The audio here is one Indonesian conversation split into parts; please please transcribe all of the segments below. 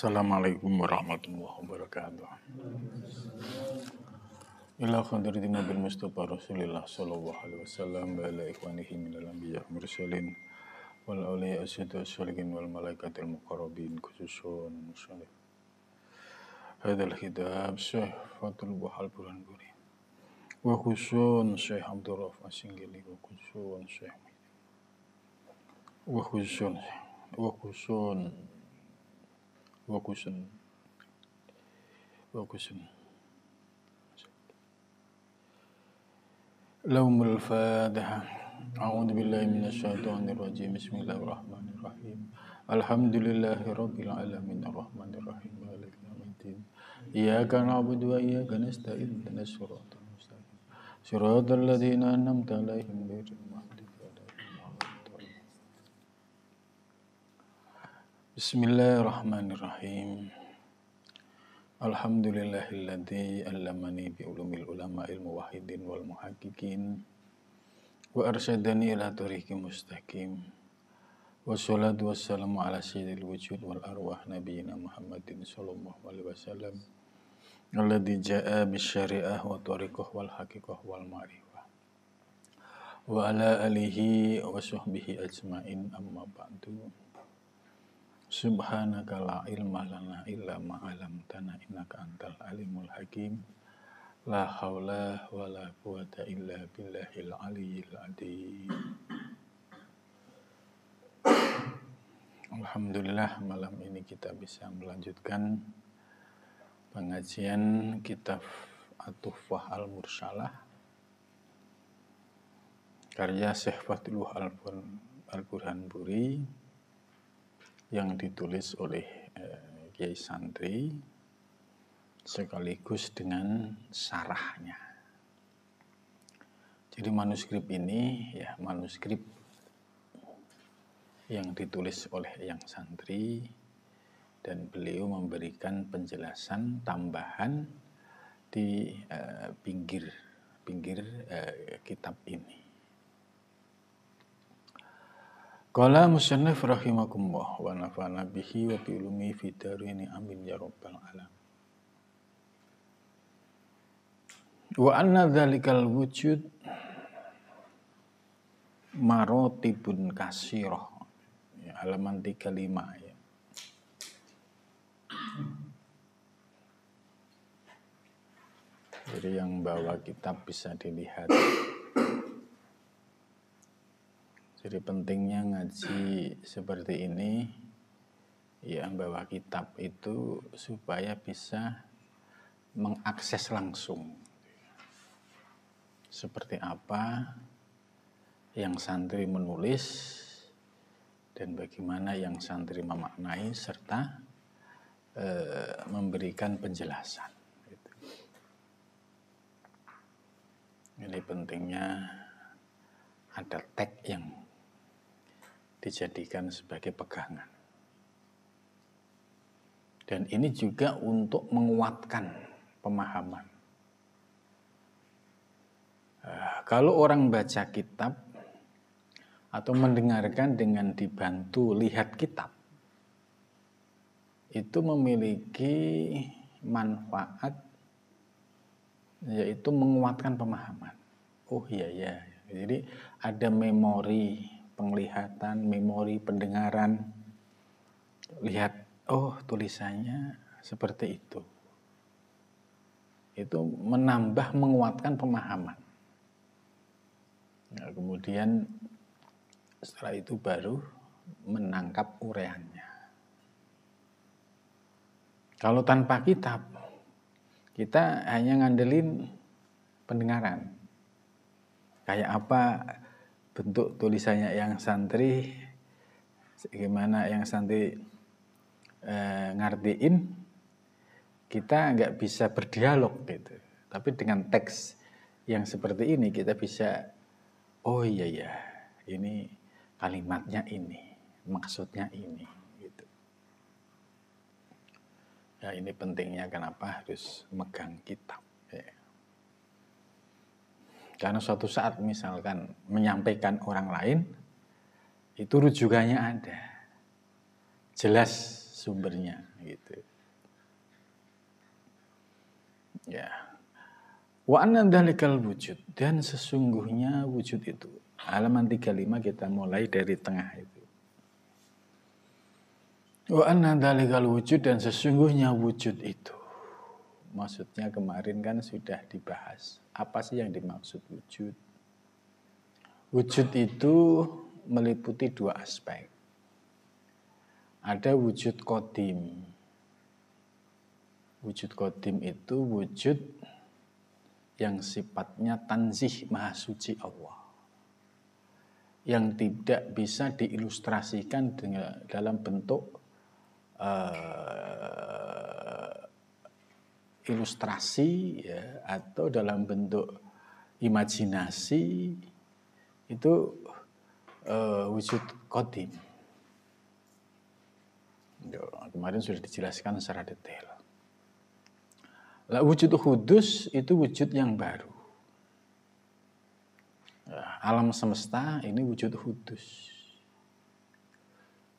Assalamualaikum warahmatullahi wabarakatuh. Ila khadrati Nabi Mustafa Rasulillah sallallahu alaihi wasallam wa ala ikhwanihi minal anbiya mursalin wal awliya asyhadu wassalihin wal malaikatil muqarrabin khususun musallin. Hadal kitab Syekh Fathul Buhal Buranburi wa khusun Syekh Abdul Rauf Singgili wa khusun Syekh wa khusun wa khusun wa khusun wa khusun Laumul Fatihah. A'udzu billahi minasyaitonir rajim. Bismillahirrahmanirrahim. Alhamdulillahi rabbil alamin arrahmanir rahim maliki yaumiddin. Iyyaka na'budu wa iyyaka nasta'in ihdinas siratal mustaqim. Siratal ladzina an'amta 'alaihim ghairil maghdubi 'alaihim waladdallin. Bismillahirrahmanirrahim. Alhamdulillahilladzi 'allamani bi ulumil ulama'il muwahhidin wal muhaqqiqin wa arsyadani ila thariqin mustaqim. Wassalatu wassalamu ala sayyidil wujud wal arwah nabiyina Muhammadin sallallahu alaihi wasallam alladzi jaa'a bisyari'ah wa thariqah wal haqiqah wal ma'rifah wa ala alihi wa sahbihi ajmain amma ba'du. Subhanaka la ilma lana illa ma 'allamtana innaka antal alimul hakim. La haula wala quwata illa billahil aliyyil adzim. Alhamdulillah, malam ini kita bisa melanjutkan pengajian kitab At-Tuhfah Al-Mursalah karya Syekh Fathul Al-Buranburi yang ditulis oleh Kiai Santri sekaligus dengan syarahnya. Jadi manuskrip ini ya manuskrip yang ditulis oleh yang santri dan beliau memberikan penjelasan tambahan di pinggir kitab ini. Qala musannif rahimakumullah wa nafa'ana bihi wa bi ulumi fid dharain amin ya rabbal alamin. Wa anna dzalikal wujud marotibun kasirah. Ya, halaman 35 ya. Jadi yang bawa kitab bisa dilihat. Jadi pentingnya ngaji seperti ini, ya bawa kitab itu supaya bisa mengakses langsung. Seperti apa yang santri menulis dan bagaimana yang santri memaknai serta memberikan penjelasan. Ini pentingnya ada teks yang dijadikan sebagai pegangan. Dan ini juga untuk menguatkan pemahaman. Kalau orang baca kitab atau mendengarkan dengan dibantu lihat kitab, itu memiliki manfaat, yaitu menguatkan pemahaman. Oh iya ya, jadi ada memori penglihatan, memori pendengaran. Lihat, oh tulisannya seperti itu. Itu menambah, menguatkan pemahaman. Nah, kemudian setelah itu baru menangkap uraiannya. Kalau tanpa kitab, kita hanya ngandelin pendengaran. Kayak apa bentuk tulisannya yang santri, gimana yang santri ngertiin, kita nggak bisa berdialog gitu. Tapi dengan teks yang seperti ini kita bisa, oh iya ya, ini kalimatnya ini, maksudnya ini, gitu. Ya ini pentingnya kenapa harus megang kitab. Ya. Karena suatu saat misalkan menyampaikan orang lain, itu rujukannya ada. Jelas sumbernya gitu. Ya. Wa anna dzalikal wujud, dan sesungguhnya wujud itu. Halaman 35 kita mulai dari tengah itu. Wa anna dzalikal wujud, dan sesungguhnya wujud itu. Maksudnya kemarin kan sudah dibahas. Apa sih yang dimaksud wujud? Wujud itu meliputi dua aspek. Ada wujud qadim. Wujud qadim itu wujud yang sifatnya tanzih, maha suci Allah. Yang tidak bisa diilustrasikan dalam bentuk ilustrasi ya, atau dalam bentuk imajinasi. Itu wujud qadim. Kemarin sudah dijelaskan secara detail. Lah, wujud hudus itu wujud yang baru. Alam semesta ini wujud hudus.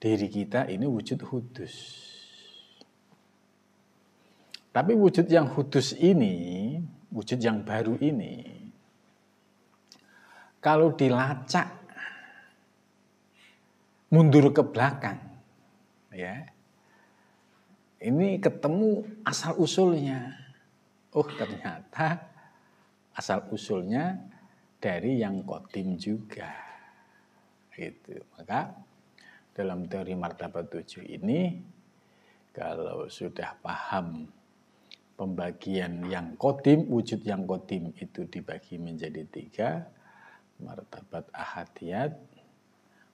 Diri kita ini wujud hudus. Tapi wujud yang hudus ini, wujud yang baru ini, kalau dilacak mundur ke belakang, ya, ini ketemu asal usulnya. Oh, ternyata asal usulnya dari yang qadim juga. Gitu. Maka dalam teori martabat 7 ini, kalau sudah paham pembagian yang qadim, wujud yang qadim itu dibagi menjadi 3, martabat ahadiyat,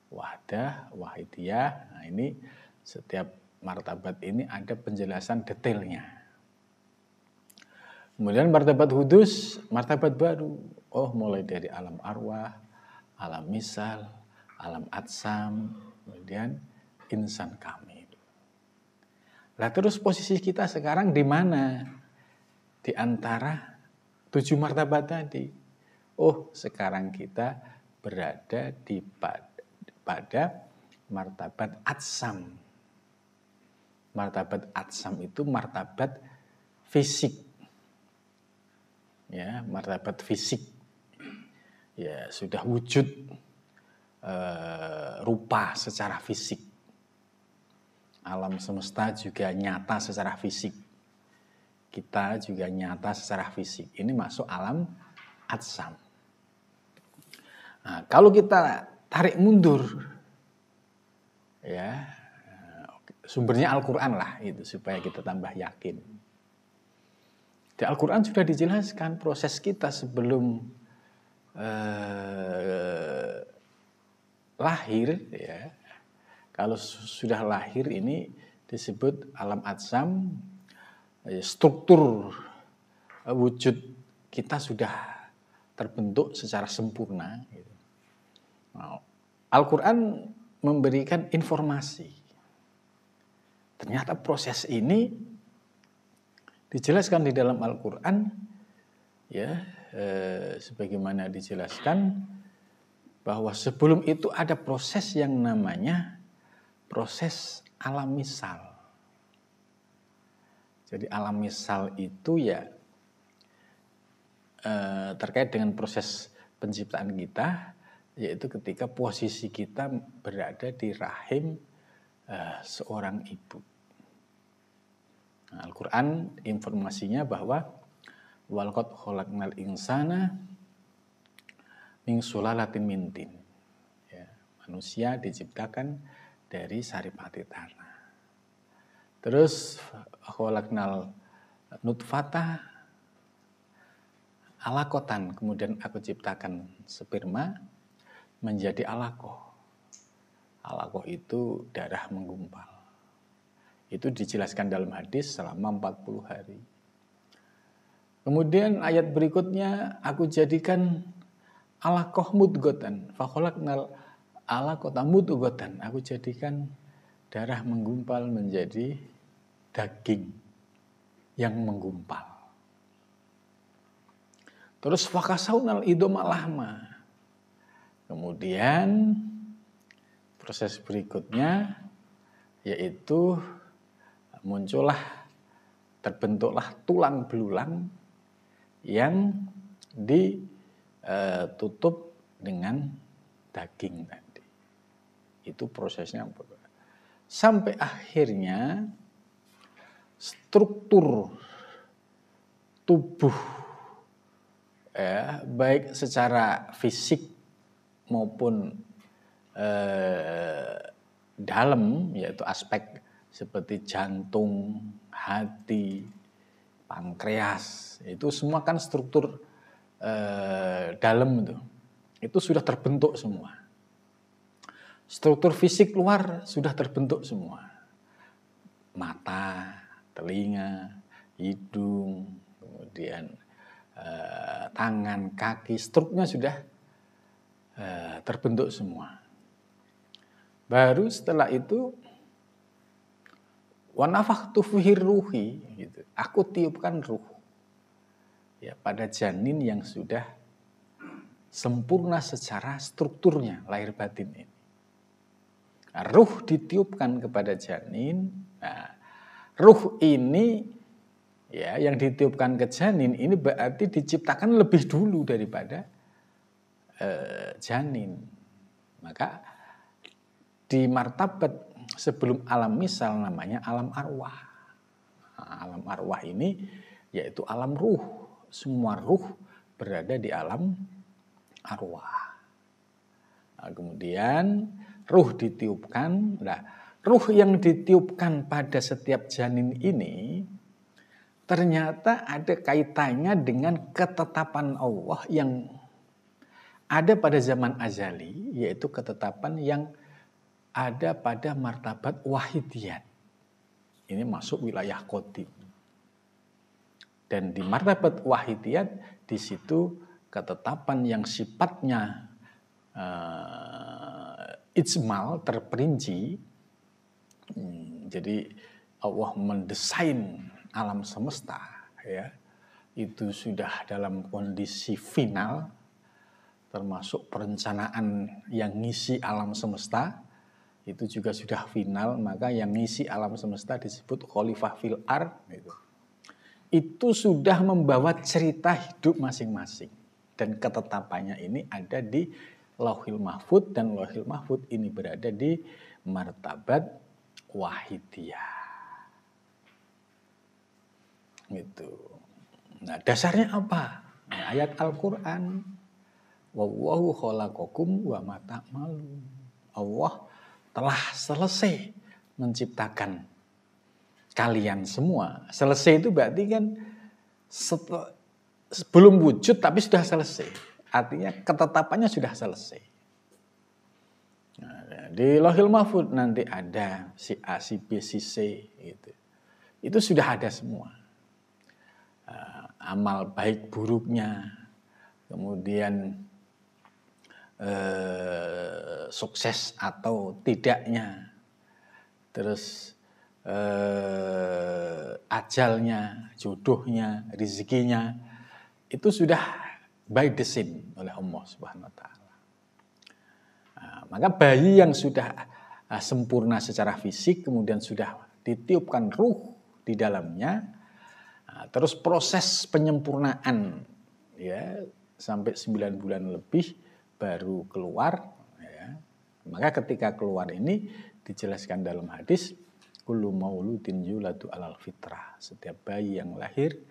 wahdah, wahidiyah. Nah, ini setiap martabat ini ada penjelasan detailnya. Kemudian martabat hudus, martabat baru. Oh, mulai dari alam arwah, alam misal, alam atsam, kemudian insan kamil. Lah, terus posisi kita sekarang di mana? Di antara 7 martabat tadi. Oh, sekarang kita berada pada martabat atsam. Martabat atsam itu martabat fisik. Ya, martabat fisik. Ya, sudah wujud rupa secara fisik. Alam semesta juga nyata secara fisik. Kita juga nyata secara fisik. Ini masuk alam atsam. Nah, kalau kita tarik mundur, ya, sumbernya Al-Quran lah, itu supaya kita tambah yakin. Di Al-Quran sudah dijelaskan proses kita sebelum lahir, ya. Kalau sudah lahir ini disebut alam atsam, struktur wujud kita sudah terbentuk secara sempurna. Nah, Al-Quran memberikan informasi. Ternyata proses ini dijelaskan di dalam Al-Quran, ya, sebagaimana dijelaskan bahwa sebelum itu ada proses yang namanya proses alam misal. Jadi alam misal itu ya terkait dengan proses penciptaan kita, yaitu ketika posisi kita berada di rahim seorang ibu. Nah, Al-Quran informasinya bahwa walaqad khalaqnal insana min sulalatin min tin. Ya, manusia diciptakan dari saripati tanah. Terus khalaqnal nutfata alaqatan, kemudian aku ciptakan sperma menjadi alaqah. Alaqah itu darah menggumpal. Itu dijelaskan dalam hadis selama 40 hari. Kemudian ayat berikutnya, aku jadikan alaqah mudghatan, fa khalaqnal alaqata mudghatan. Aku jadikan darah menggumpal menjadi daging yang menggumpal. Terus fakasaunal idoma lahma. Kemudian proses berikutnya yaitu terbentuklah tulang belulang yang ditutup dengan daging tadi. Itu prosesnya. Sampai akhirnya struktur tubuh baik secara fisik maupun dalam, yaitu aspek seperti jantung, hati, pankreas, itu semua kan struktur dalam itu sudah terbentuk semua. Struktur fisik luar sudah terbentuk semua. Mata, telinga, hidung, kemudian tangan, kaki, strukturnya sudah terbentuk semua. Baru setelah itu wa nafakhtu fihi ruhi, gitu. Aku tiupkan ruh ya pada janin yang sudah sempurna secara strukturnya lahir batin ini. Nah, ruh ditiupkan kepada janin. Nah, ruh ini ya yang ditiupkan ke janin ini berarti diciptakan lebih dulu daripada janin. Maka di martabat sebelum alam misal namanya alam arwah. Nah, alam arwah ini yaitu alam ruh. Semua ruh berada di alam arwah. Nah, kemudian ruh ditiupkan. Nah, ruh yang ditiupkan pada setiap janin ini ternyata ada kaitannya dengan ketetapan Allah yang ada pada zaman azali, yaitu ketetapan yang ada pada martabat wahidiyat. Ini masuk wilayah qadim. Dan di martabat wahidiyat, di situ ketetapan yang sifatnya ijmal, terperinci. Jadi Allah mendesain alam semesta, ya, itu sudah dalam kondisi final, termasuk perencanaan yang ngisi alam semesta, itu juga sudah final. Maka yang ngisi alam semesta disebut khalifah fil ard. Itu sudah membawa cerita hidup masing-masing. Dan ketetapannya ini ada di Lauhil Mahfudz, dan Lauhil Mahfudz ini berada di martabat wahidiyah. Gitu. Nah, dasarnya apa? Nah, ayat Al-Qur'an. Wallahu khalaqakum wa ma ta'malun. Allah telah selesai menciptakan kalian semua. Selesai itu berarti kan belum wujud tapi sudah selesai. Artinya ketetapannya sudah selesai. Nah, di Lauhil Mahfudz nanti ada si A, si B, si C gitu. Itu sudah ada semua. Amal baik buruknya, kemudian sukses atau tidaknya, terus ajalnya, jodohnya, rezekinya, itu sudah by design oleh Allah Subhanahu wa Ta'ala. Nah, maka bayi yang sudah sempurna secara fisik, kemudian sudah ditiupkan ruh di dalamnya, terus proses penyempurnaan ya sampai 9 bulan lebih baru keluar ya. Maka ketika keluar ini dijelaskan dalam hadis, kullu mauludin yuladu alal fitrah. Setiap bayi yang lahir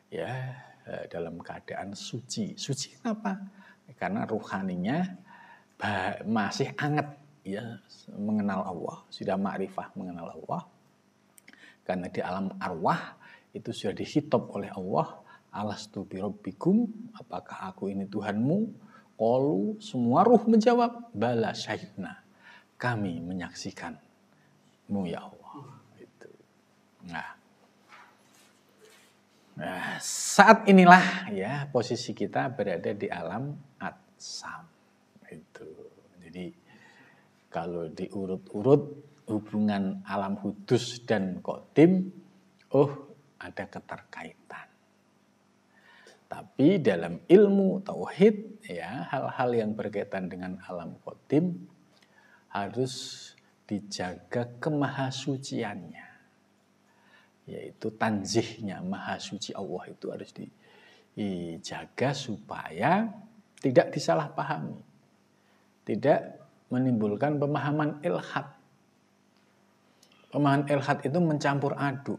ya dalam keadaan suci. Suci kenapa? Karena ruhaninya masih hangat ya, mengenal Allah, sudah ma'rifah mengenal Allah. Karena di alam arwah itu sudah dihitab oleh Allah, alastu birabbikum, apakah aku ini Tuhanmu? Qalu, semua ruh menjawab, bala syahidna, kami menyaksikanmu ya Allah. Itu. Nah, saat inilah ya posisi kita berada di alam atsam. Itu. Jadi kalau diurut-urut hubungan alam hudus dan qadim, ada keterkaitan. Tapi dalam ilmu tauhid ya, hal-hal yang berkaitan dengan alam qadim harus dijaga kemahasuciannya. yaitu tanzihnya, maha suci Allah itu harus dijaga supaya tidak disalahpahami, tidak menimbulkan pemahaman ilhad. Pemahaman ilhad itu mencampur aduk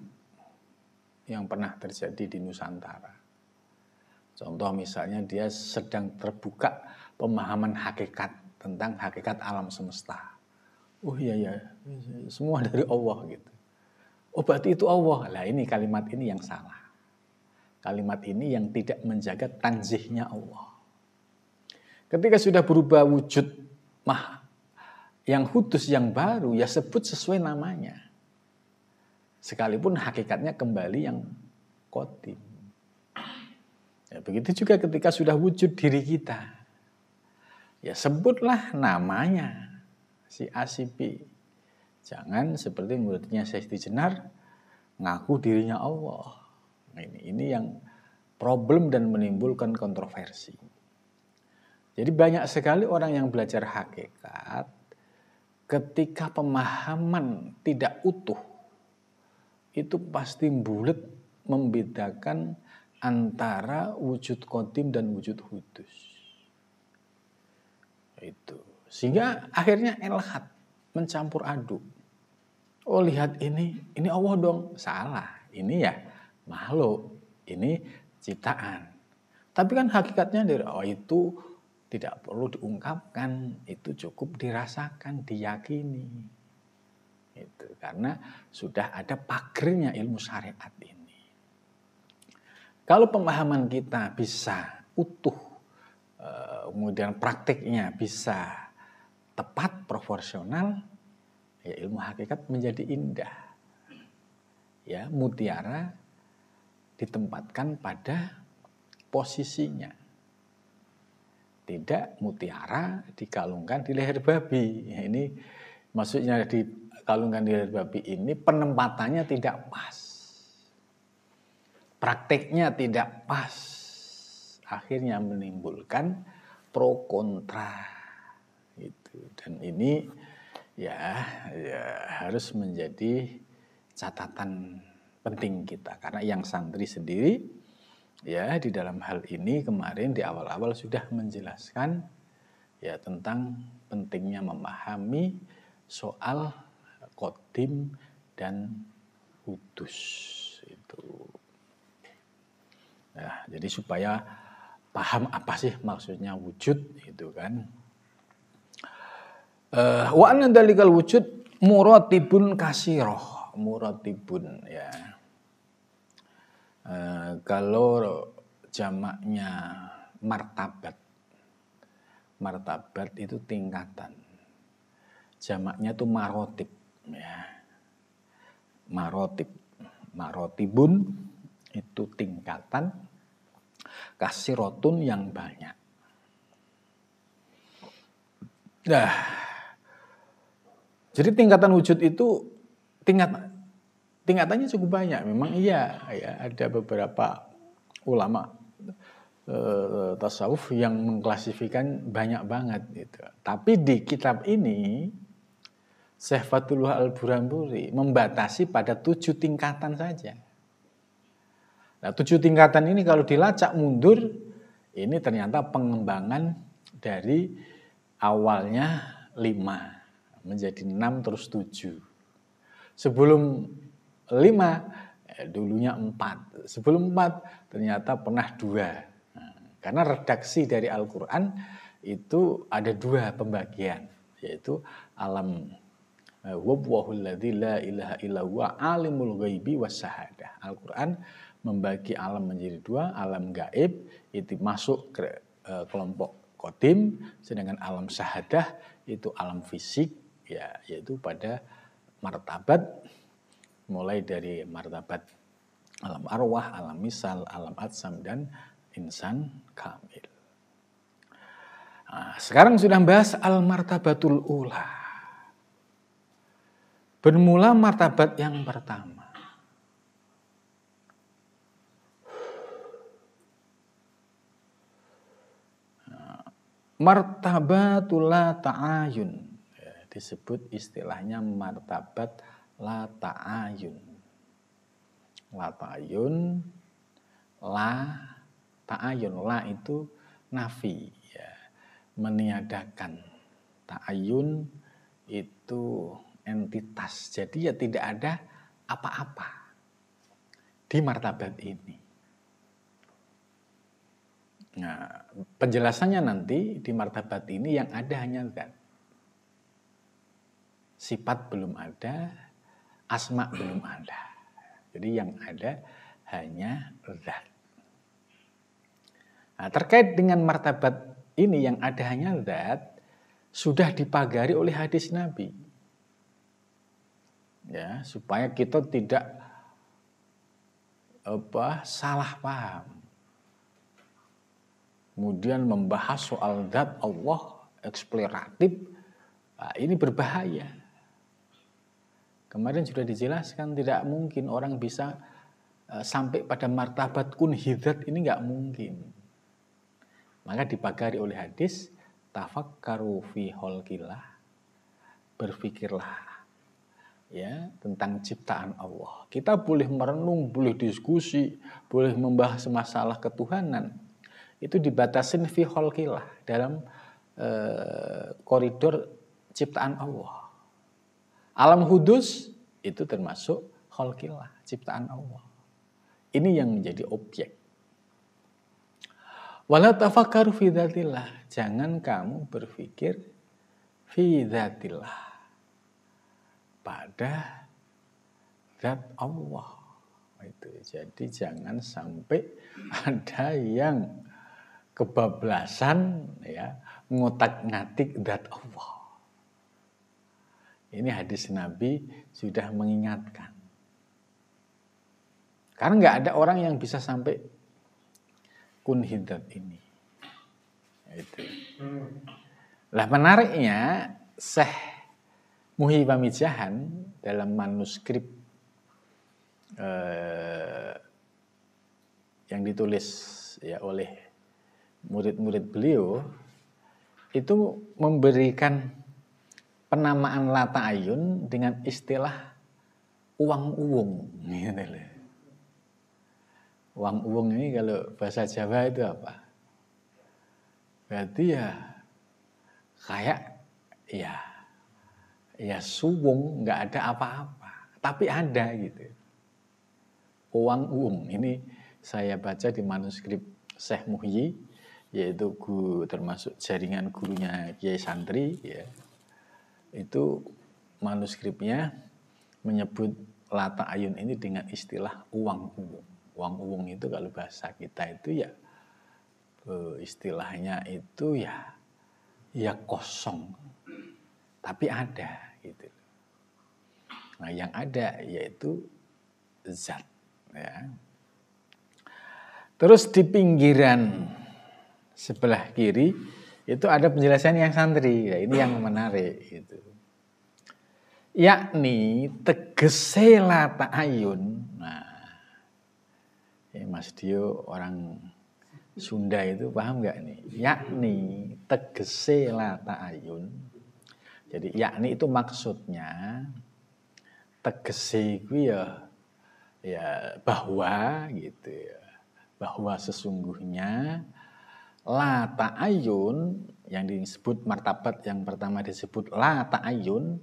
yang pernah terjadi di Nusantara. Contoh misalnya dia sedang terbuka pemahaman hakikat tentang hakikat alam semesta. Oh iya, semua dari Allah gitu. Oh berarti itu Allah. Lah ini kalimat ini yang salah. Kalimat ini yang tidak menjaga tanzihnya Allah. Ketika sudah berubah wujud yang khusus yang baru, ya sebut sesuai namanya. Sekalipun hakikatnya kembali yang qadim. Ya, begitu juga ketika sudah wujud diri kita. Ya sebutlah namanya si A si B. Jangan seperti muridnya Syekh Jenar ngaku dirinya Allah. Nah, ini yang problem dan menimbulkan kontroversi. Jadi banyak sekali orang yang belajar hakikat ketika pemahaman tidak utuh itu pasti bulat membedakan antara wujud qadim dan wujud hudus. Itu. Sehingga akhirnya ilhad mencampur aduk. Oh lihat ini Allah dong. Salah. Ini ya makhluk. Ini ciptaan. Tapi kan hakikatnya dari itu tidak perlu diungkapkan. Itu cukup dirasakan, diyakini. Itu. Karena sudah ada pagernya ilmu syariat ini. Kalau pemahaman kita bisa utuh, kemudian praktiknya bisa tepat, proporsional, ya ilmu hakikat menjadi indah. Ya, mutiara ditempatkan pada posisinya. Tidak mutiara dikalungkan di leher babi. Ya, ini maksudnya dikalungkan di leher babi ini penempatannya tidak pas. Prakteknya tidak pas, akhirnya menimbulkan pro kontra gitu. Dan ini ya harus menjadi catatan penting kita, karena yang santri sendiri ya di dalam hal ini kemarin di awal-awal sudah menjelaskan ya tentang pentingnya memahami soal qadim dan hudus itu. Nah, jadi supaya paham apa sih maksudnya wujud itu kan. Wa anna dalikal wujud muratibun kasiroh. Muratibun ya. Kalau jamaknya martabat. Martabat itu tingkatan. Jamaknya itu marotib ya. Marotib. Marotibun itu tingkatan, kasirotun yang banyak. Nah, jadi tingkatan wujud itu tingkatannya cukup banyak. Memang iya, ya, ada beberapa ulama tasawuf yang mengklasifikasikan banyak banget gitu. Tapi di kitab ini Syekh Fathullah Al-Burhanpuri membatasi pada 7 tingkatan saja. Nah, 7 tingkatan ini kalau dilacak mundur, ini ternyata pengembangan dari awalnya 5 menjadi 6 terus 7. Sebelum 5, dulunya 4. Sebelum 4 ternyata pernah 2. Nah, karena redaksi dari Al-Quran itu ada 2 pembagian, yaitu alam wabwahul ladzi la ilaha illa huwa alimul ghaibi wassahadah. Al-Quran membagi alam menjadi 2, alam gaib itu masuk ke kelompok qadim, sedangkan alam syahadah itu alam fisik ya, yaitu pada martabat mulai dari martabat alam arwah, alam misal, alam atsam dan insan kamil. Nah, sekarang sudah bahas al-martabatul ula. Bermula martabat yang pertama. Martabatul la ta'ayun, ya, disebut istilahnya martabat la ta'ayun. La ta'ayun, la ta'ayun. La itu nafi, ya, meniadakan. Ta'ayun itu entitas. Jadi ya tidak ada apa-apa di martabat ini. Nah, penjelasannya nanti di martabat ini yang ada hanya zat. Sifat belum ada, asma belum ada. Jadi yang ada hanya zat. Nah, terkait dengan martabat ini yang ada hanya zat, sudah dipagari oleh hadis Nabi. Ya, supaya kita tidak salah paham. Kemudian membahas soal zat Allah eksploratif, nah, ini berbahaya. Kemarin sudah dijelaskan tidak mungkin orang bisa sampai pada martabat kun hidzat, ini nggak mungkin. Maka dipagari oleh hadis, tafakkaru fi khalqillah, berpikirlah ya tentang ciptaan Allah. Kita boleh merenung, boleh diskusi, boleh membahas masalah ketuhanan. Itu dibatasin fi khalqillah, dalam koridor ciptaan Allah. Alam hudus itu termasuk khalqillah, ciptaan Allah. Ini yang menjadi objek. Wala tafakkaru fi dzatillah, jangan kamu berpikir fi dzatillah, pada zat Allah. Itu. Jadi jangan sampai ada yang kebablasan ya, ngotak-ngatik zat Allah. Ini hadis Nabi sudah mengingatkan. Karena nggak ada orang yang bisa sampai kun hidzat ini. Itu. Lah menariknya Syekh Muhyi Pamijahan dalam manuskrip yang ditulis ya oleh murid-murid beliau itu memberikan penamaan la ta'ayun dengan istilah uang uwung. Uang uwung ini kalau bahasa Jawa itu apa? Berarti ya kayak ya suwung, nggak ada apa-apa, tapi ada gitu. Uang uwung ini saya baca di manuskrip Syekh Muhyi, yaitu termasuk jaringan gurunya Kiai Santri ya. Itu manuskripnya menyebut la ta'ayun ini dengan istilah uang uwung. Uang uwung itu kalau bahasa kita itu ya istilahnya itu ya kosong, tapi ada gitu. Nah yang ada yaitu zat ya. Terus di pinggiran sebelah kiri itu ada penjelasan yang santri ya, ini yang menarik gitu. Yakni tegese la ta'ayun. Nah Mas Dio orang Sunda itu paham nggak nih? Yakni tegese la ta'ayun. Jadi yakni itu maksudnya tegese itu ya bahwa gitu ya. Bahwa sesungguhnya la ta'ayun yang disebut martabat yang pertama disebut la ta'ayun,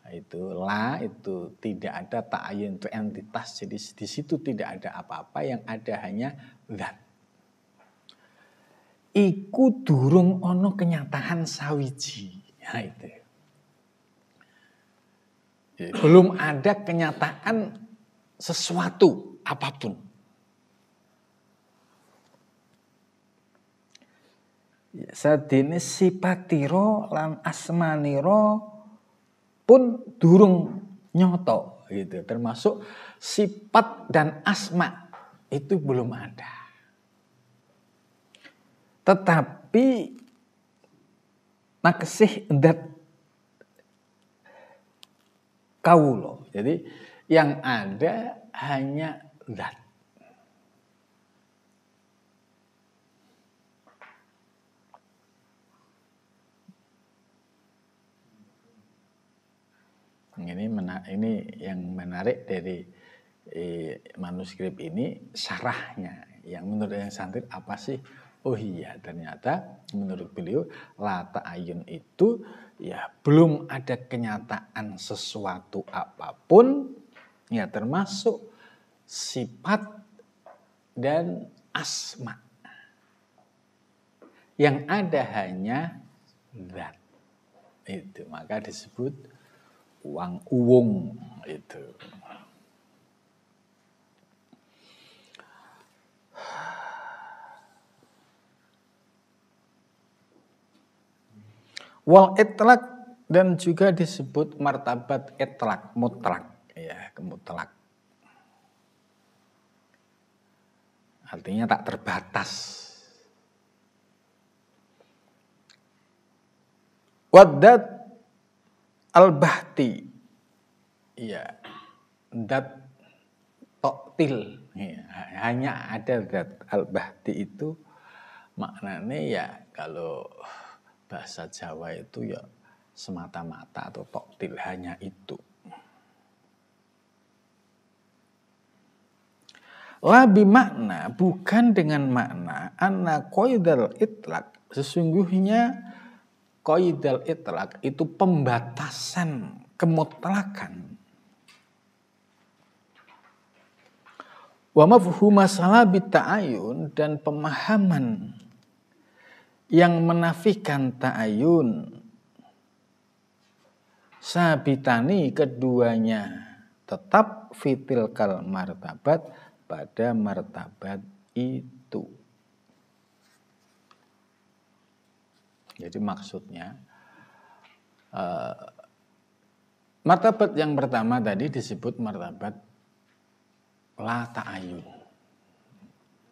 itu la itu tidak ada, ta'ayun itu entitas, jadi di situ tidak ada apa-apa, yang ada hanya zat. Iku durung ono kenyataan sawiji. Nah, itu. Jadi, belum ada kenyataan sesuatu apapun. Sadene sipatiro lan asmaniro pun durung nyoto gitu, termasuk sifat dan asma itu belum ada. Tetapi maksih zat kaulo. Jadi yang ada hanya zat. Ini yang menarik dari manuskrip ini syarahnya. Yang menurut yang santri apa sih? Oh iya, ternyata menurut beliau la ta'ayun itu ya belum ada kenyataan sesuatu apapun, ya termasuk sifat dan asma. Yang ada hanya zat. Itu maka disebut uang uwung itu. Wal itlaq dan juga disebut martabat itlaq mutlak, ya, mutlak. Artinya tak terbatas. Wadat al-bahti, ya, dat toktil, ya, hanya ada dat al-bahti itu maknanya ya kalau bahasa Jawa itu ya semata-mata atau toktil, hanya itu. Labi makna, bukan dengan makna anna qaidal itlaq, sesungguhnya qaidal itlaq itu pembatasan kemutlakan. Wa mafhum masalah bita'ayun, dan pemahaman yang menafikan ta'ayun sabitani, keduanya tetap fitil kal martabat, pada martabat itu. Jadi maksudnya martabat yang pertama tadi disebut martabat la ta'ayun,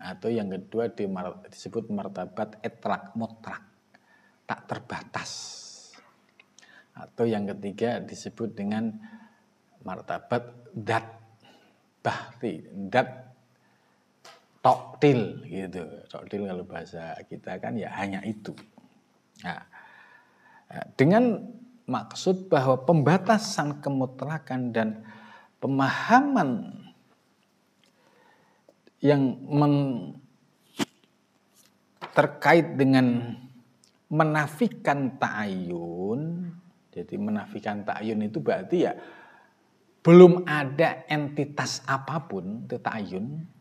atau yang kedua disebut martabat itlaq mutlak, tak terbatas, atau yang ketiga disebut dengan martabat dat bahti, dat toktil gitu. Toktil kalau bahasa kita kan ya hanya itu. Nah, dengan maksud bahwa pembatasan kemutlakan dan pemahaman yang terkait dengan menafikan ta'ayun. Jadi menafikan ta'ayun itu berarti ya belum ada entitas apapun, itu ta'ayun.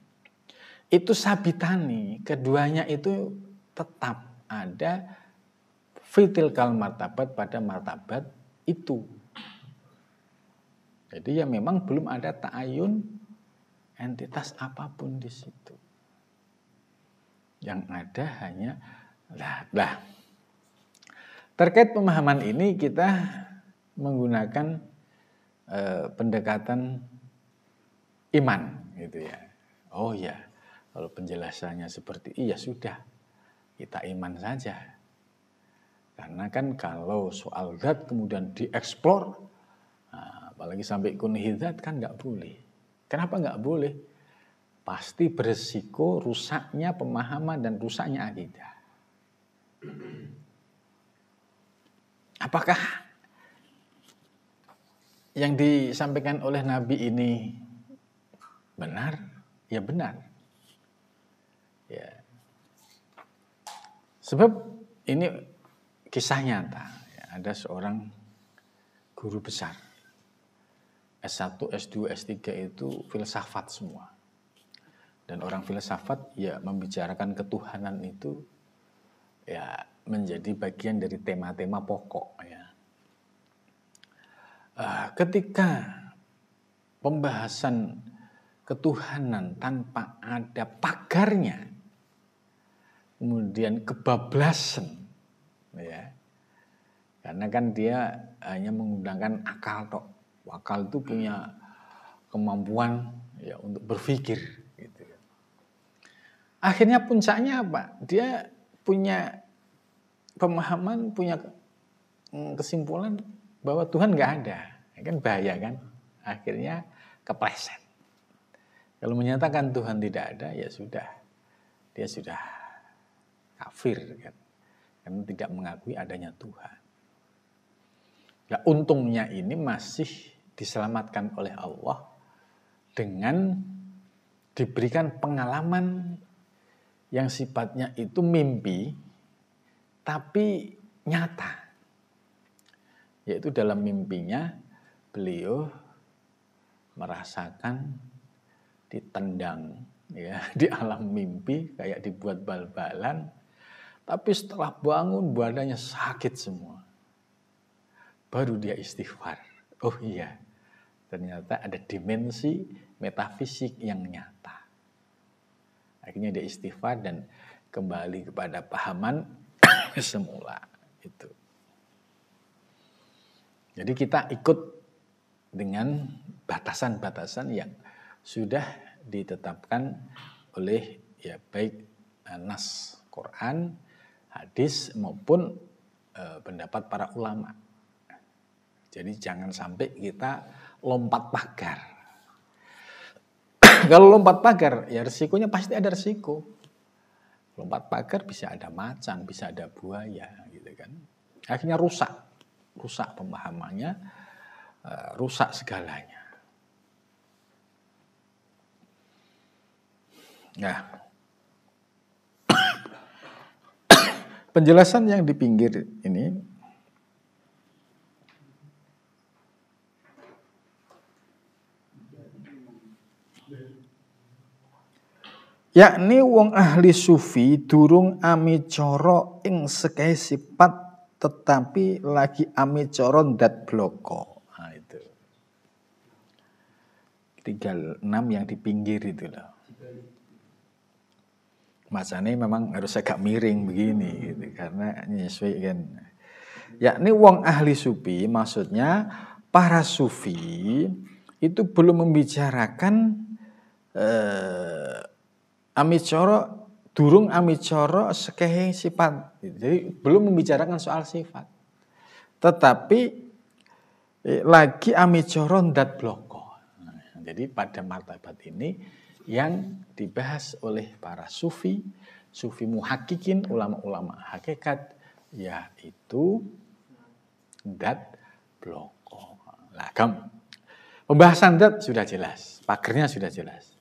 Itu sabitani, keduanya itu tetap ada fitil kal martabat, pada martabat itu. Jadi ya memang belum ada ta'ayun entitas apapun di situ. Yang ada hanya lah. Terkait pemahaman ini kita menggunakan pendekatan iman gitu ya. Oh ya, kalau penjelasannya seperti iya sudah, kita iman saja. Karena kan kalau soal zat kemudian dieksplor, apalagi sampai kunhi zat kan nggak boleh. Kenapa nggak boleh? Pasti beresiko rusaknya pemahaman dan rusaknya akidah. Apakah yang disampaikan oleh Nabi ini benar? Ya benar. Ya. Sebab ini kisah nyata. Ya, ada seorang guru besar. S1, S2, S3 itu filsafat semua. Dan orang filsafat ya membicarakan ketuhanan itu ya menjadi bagian dari tema-tema pokok ya. Ketika pembahasan ketuhanan tanpa ada pagarnya, kemudian kebablasan, ya, karena kan dia hanya menggunakan akal tok. Akal itu punya kemampuan ya untuk berpikir. Gitu. Akhirnya puncaknya apa? Dia punya pemahaman, punya kesimpulan bahwa Tuhan nggak ada, ya kan bahaya kan? Akhirnya kepleset. Kalau menyatakan Tuhan tidak ada, ya sudah, dia sudah kafir kan, karena tidak mengakui adanya Tuhan. Nah, untungnya ini masih diselamatkan oleh Allah dengan diberikan pengalaman yang sifatnya itu mimpi, tapi nyata. Yaitu dalam mimpinya beliau merasakan ditendang ya di alam mimpi kayak dibuat bal-balan, tapi setelah bangun badannya sakit semua. Baru dia istighfar. Oh iya, ternyata ada dimensi metafisik yang nyata. Akhirnya dia istighfar dan kembali kepada pahaman semula itu. Jadi kita ikut dengan batasan-batasan yang sudah ditetapkan oleh ya baik nas Quran, hadis maupun pendapat para ulama. Jadi jangan sampai kita lompat pagar. Kalau lompat pagar ya risikonya pasti ada risiko. Lompat pagar bisa ada macan, bisa ada buaya gitu kan. Akhirnya rusak pemahamannya, rusak segalanya. Nah, penjelasan yang di pinggir ini yakni wong ahli sufi durung amicara ing sekehe sifat tetapi lagi amicara ndat bloko. Nah itu. 36 yang di pinggir itu loh. Macane memang harus agak miring begini gitu karena menyesuaikan. Yakni wong ahli sufi maksudnya para sufi itu belum membicarakan amicara durung amicara sekehe sifat. Jadi belum membicarakan soal sifat. Tetapi lagi amicara ndat bloko. Nah, jadi pada martabat ini yang dibahas oleh para sufi muhakkikin, ulama-ulama hakikat yaitu ndat bloko. Nah, pembahasan ndat sudah jelas, pagernya sudah jelas.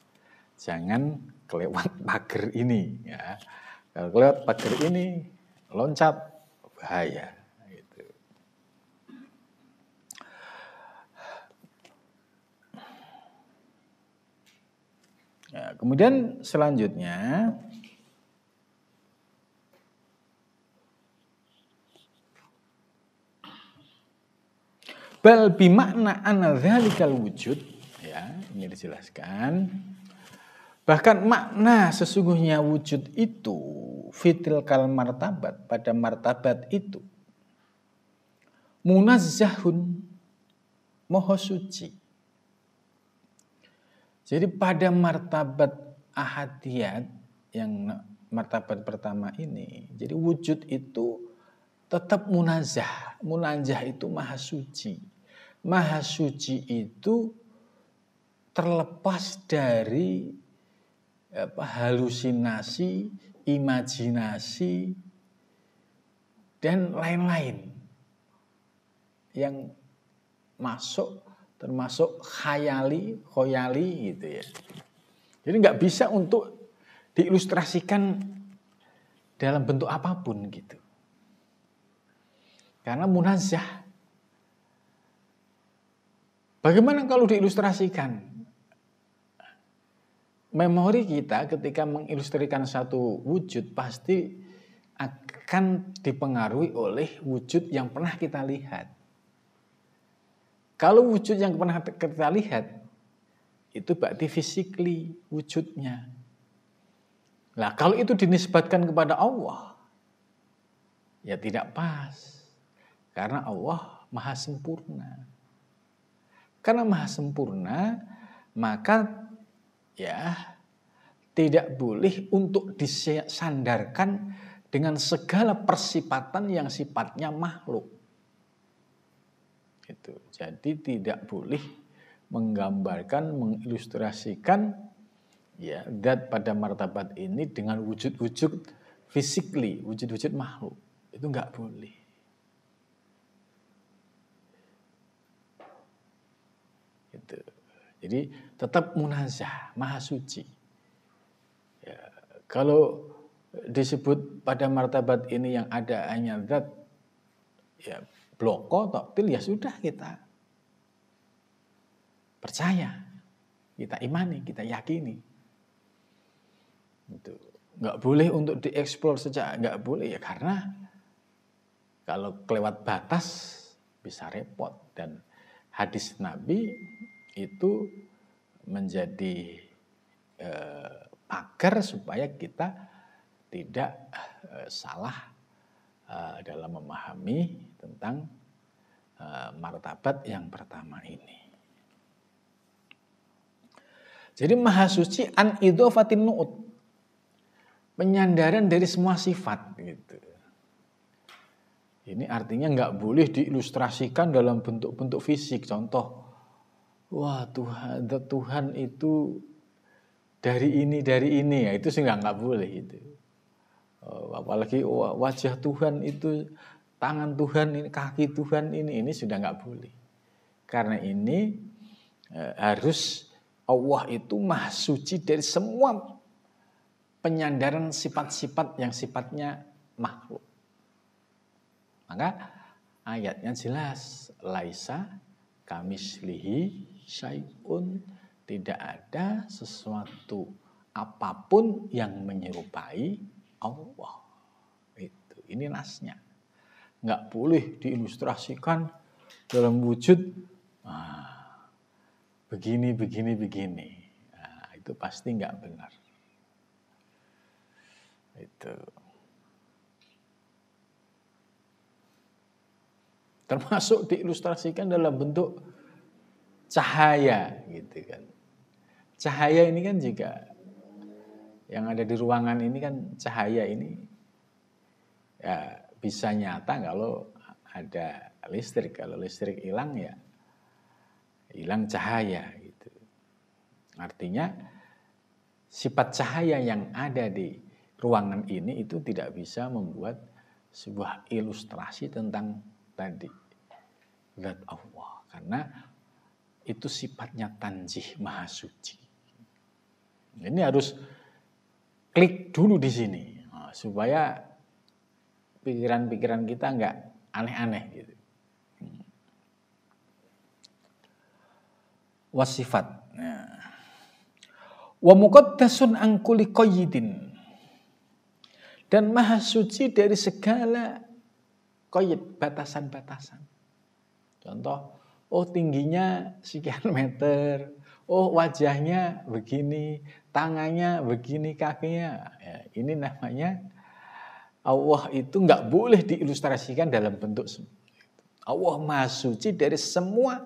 Jangan kelewat pager ini ya. Kalau kelewat pager ini loncat bahaya gitu. Ya, kemudian selanjutnya bal bimakna anna dzalikal wujud ya, ini dijelaskan. Bahkan makna sesungguhnya wujud itu fitil kal martabat pada martabat itu munazzahun moho suci. Jadi pada martabat ahadiyat yang martabat pertama ini, jadi wujud itu tetap munazzah. Munazzah itu maha suci. Maha suci itu terlepas dari halusinasi, imajinasi, dan lain-lain yang masuk termasuk khoyali gitu ya. Jadi nggak bisa untuk diilustrasikan dalam bentuk apapun gitu. Karena munazzah. Bagaimana kalau diilustrasikan? Memori kita ketika mengilustrasikan satu wujud pasti akan dipengaruhi oleh wujud yang pernah kita lihat. Kalau wujud yang pernah kita lihat, itu berarti physically wujudnya. Nah, kalau itu dinisbatkan kepada Allah, ya tidak pas. Karena Allah maha sempurna. Karena maha sempurna, maka ya tidak boleh untuk disandarkan dengan segala persifatan yang sifatnya makhluk. Itu. Jadi tidak boleh menggambarkan, mengilustrasikan ya zat pada martabat ini dengan wujud-wujud physically, wujud-wujud makhluk. Itu enggak boleh. Itu. Jadi tetap munazah, maha suci. Ya, kalau disebut pada martabat ini yang ada hanya zat, ya bloko, toktil, ya sudah kita percaya, kita imani, kita yakini. Itu nggak boleh untuk dieksplor saja, nggak boleh ya, karena kalau kelewat batas bisa repot. Dan hadis Nabi itu menjadi pagar supaya kita tidak salah dalam memahami tentang martabat yang pertama ini. Jadi maha suci an idhofatin nu'ud, penyandaran dari semua sifat gitu. Ini artinya nggak boleh diilustrasikan dalam bentuk-bentuk fisik. Contoh, wah Tuhan itu dari ini ya, itu sih nggak boleh itu. Apalagi wajah Tuhan itu, tangan Tuhan ini, kaki Tuhan ini sudah nggak boleh. Karena ini harus Allah itu maha suci dari semua penyandaran sifat-sifat yang sifatnya makhluk. Maka ayatnya jelas, laisa kamislihi syai'un, tidak ada sesuatu apapun yang menyerupai Allah. Ini nasnya. Nggak boleh diilustrasikan dalam wujud begini. Nah, itu pasti nggak benar. Itu. Termasuk diilustrasikan dalam bentuk cahaya gitu kan. Cahaya ini kan juga yang ada di ruangan ini kan, cahaya ini ya bisa nyata kalau ada listrik. Kalau listrik hilang ya hilang cahaya gitu. Artinya sifat cahaya yang ada di ruangan ini itu tidak bisa membuat sebuah ilustrasi tentang tadi zat Allah, karena itu sifatnya tanzih, maha suci. Ini harus klik dulu di sini supaya pikiran-pikiran kita nggak aneh-aneh gitu. Wasifat. Wa muqaddasun an kulli qayyidin, dan maha suci dari segala qayyid, batasan-batasan. Contoh, tingginya sekian meter, wajahnya begini, tangannya begini, kakinya. Ya, ini namanya Allah itu nggak boleh diilustrasikan dalam bentuk. Allah maha suci dari semua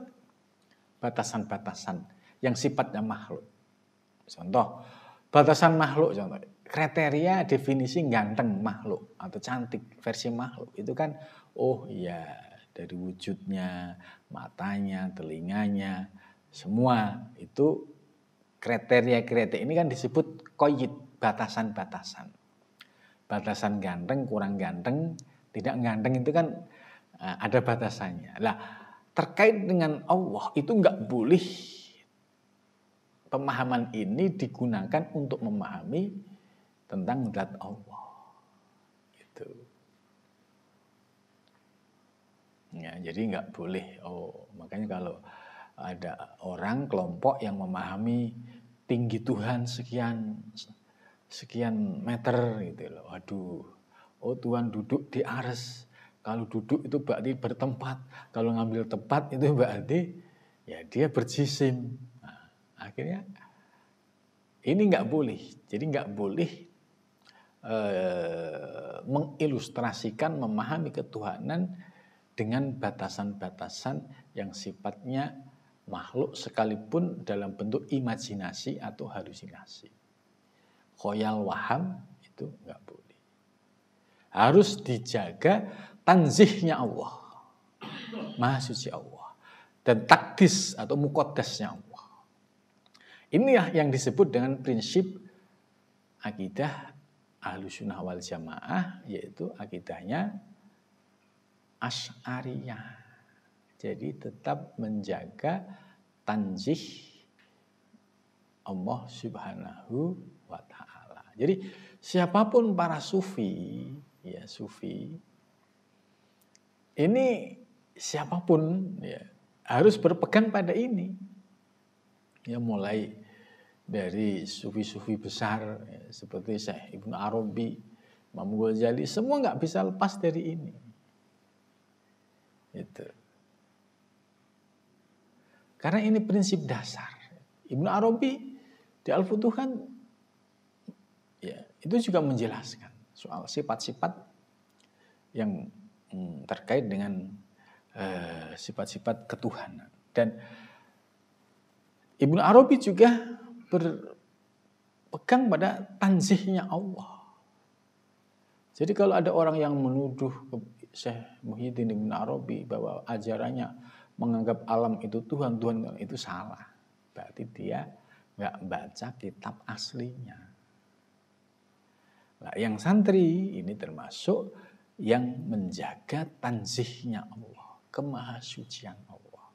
batasan-batasan yang sifatnya makhluk. Contoh, batasan makhluk, contoh, kriteria definisi ganteng makhluk atau cantik versi makhluk itu kan, dari wujudnya, matanya, telinganya, semua itu kriteria ini kan disebut qayyid, batasan-batasan. Batasan ganteng, kurang ganteng, tidak ganteng itu kan ada batasannya. Lah, terkait dengan Allah itu nggak boleh pemahaman ini digunakan untuk memahami tentang zat Allah. Gitu. Ya, jadi nggak boleh. Makanya kalau ada orang kelompok yang memahami tinggi Tuhan sekian meter gitu loh. Waduh, Tuhan duduk di arsy. Kalau duduk itu berarti bertempat. Kalau ngambil tempat itu berarti ya dia berjisim. Nah, akhirnya ini nggak boleh. Jadi nggak boleh mengilustrasikan, memahami ketuhanan dengan batasan-batasan yang sifatnya makhluk sekalipun dalam bentuk imajinasi atau halusinasi. Khoyal waham itu nggak boleh. Harus dijaga tanzihnya Allah, maha suci Allah, dan takdis atau muqaddasnya Allah. Inilah yang disebut dengan prinsip akidah Ahlussunnah wal Jamaah, yaitu akidahnya Asy'ariyah. Jadi tetap menjaga tanzih Allah Subhanahu wa taala. Jadi siapapun para sufi, ya sufi ini siapapun ya harus berpegang pada ini. Ya mulai dari sufi-sufi besar ya, seperti Syekh Ibnu Arabi, Imam Ghazali, semua nggak bisa lepas dari ini. Itu. Karena ini prinsip dasar. Ibnu Arabi di Al-Futuhan ya itu juga menjelaskan soal sifat-sifat yang terkait dengan sifat-sifat ketuhanan. Dan Ibnu Arabi juga berpegang pada tanzihnya Allah. Jadi kalau ada orang yang menuduh Syekh Muhyiddin Ibnu Arabi bahwa ajarannya menganggap alam itu Tuhan, Tuhan itu salah. Berarti dia nggak baca kitab aslinya. Nah, yang santri ini termasuk yang menjaga tanzihnya Allah, kemahasucian Allah.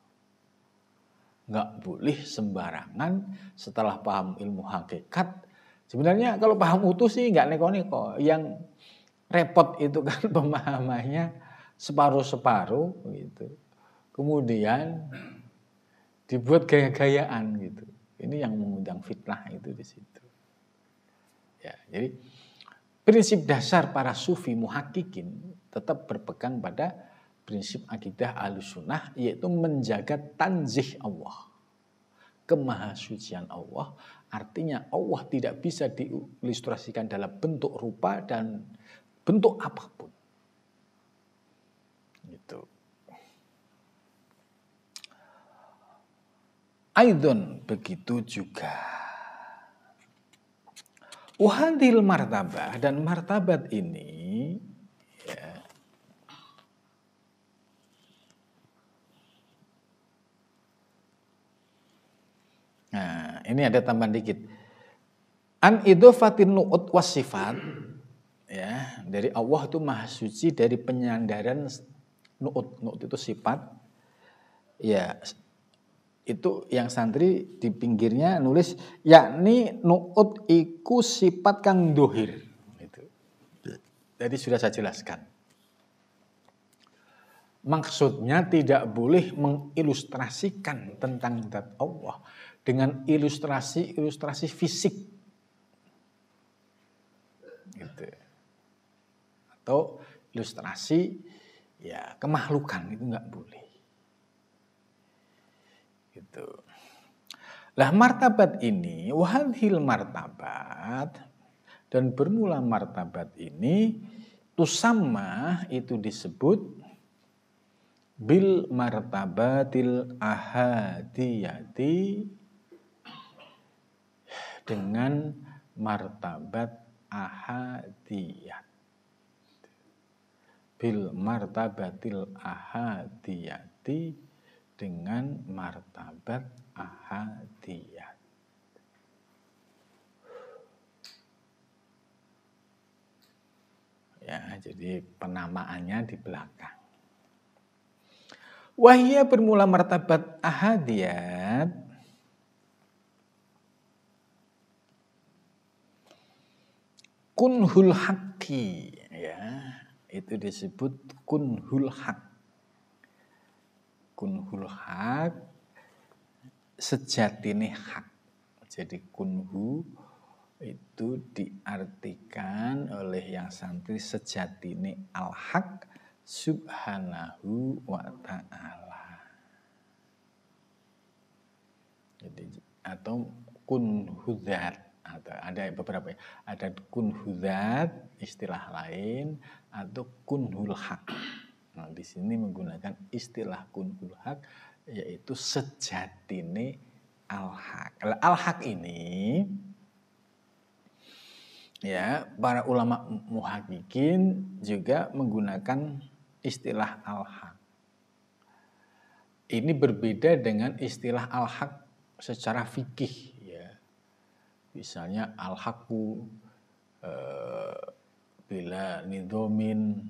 Nggak boleh sembarangan setelah paham ilmu hakikat. Sebenarnya kalau paham utuh sih nggak neko-neko. Yang repot itu kan pemahamannya separuh-separuh gitu. Kemudian dibuat gaya-gayaan gitu. Ini yang mengundang fitnah itu di situ. Ya, jadi prinsip dasar para sufi muhakkikin tetap berpegang pada prinsip akidah Ahlussunnah, yaitu menjaga tanzih Allah, kemahasucian Allah. Artinya Allah tidak bisa diilustrasikan dalam bentuk rupa dan bentuk apapun. Gitu. Aidon begitu juga. Wahadil martabah, dan martabat ini ya, nah, ini ada tambahan dikit. An idhofatin nu'ut wasifat, ya, dari Allah itu maha suci dari penyandaran nu'ut. Nu'ut itu sifat. Ya, itu yang santri di pinggirnya nulis, yakni nu'ut iku sifat kang dohir. Itu. Jadi sudah saya jelaskan. Maksudnya tidak boleh mengilustrasikan tentang zat Allah dengan ilustrasi fisik, gitu. Atau ilustrasi ya kemakhlukan, itu nggak boleh. Gitu. Lah martabat ini, wahadhil martabat, dan bermula martabat ini tusamma itu disebut bil martabatil ahadiyati, dengan martabat ahadiyat. Bil martabatil ahadiyati, dengan martabat ahadiyat. Ya, jadi penamaannya di belakang. Wahia bermula martabat ahadiyat kunhul haqqi, ya, itu disebut kunhul haq. Kunhul haq, sejatine hak. Jadi kunhu itu diartikan oleh yang santri sejatine al-haq subhanahu wa ta'ala. Jadi atau kunhudzat, atau ada beberapa, ada kunhudzat istilah lain, atau kunhul haq. Nah, di sini menggunakan istilah kunhul haq, yaitu sejatine al-haq. Al-haq ini ya, para ulama muhakkikin juga menggunakan istilah al-haq. Ini berbeda dengan istilah al-haq secara fikih, ya. Misalnya al-haqqu bila nidhomin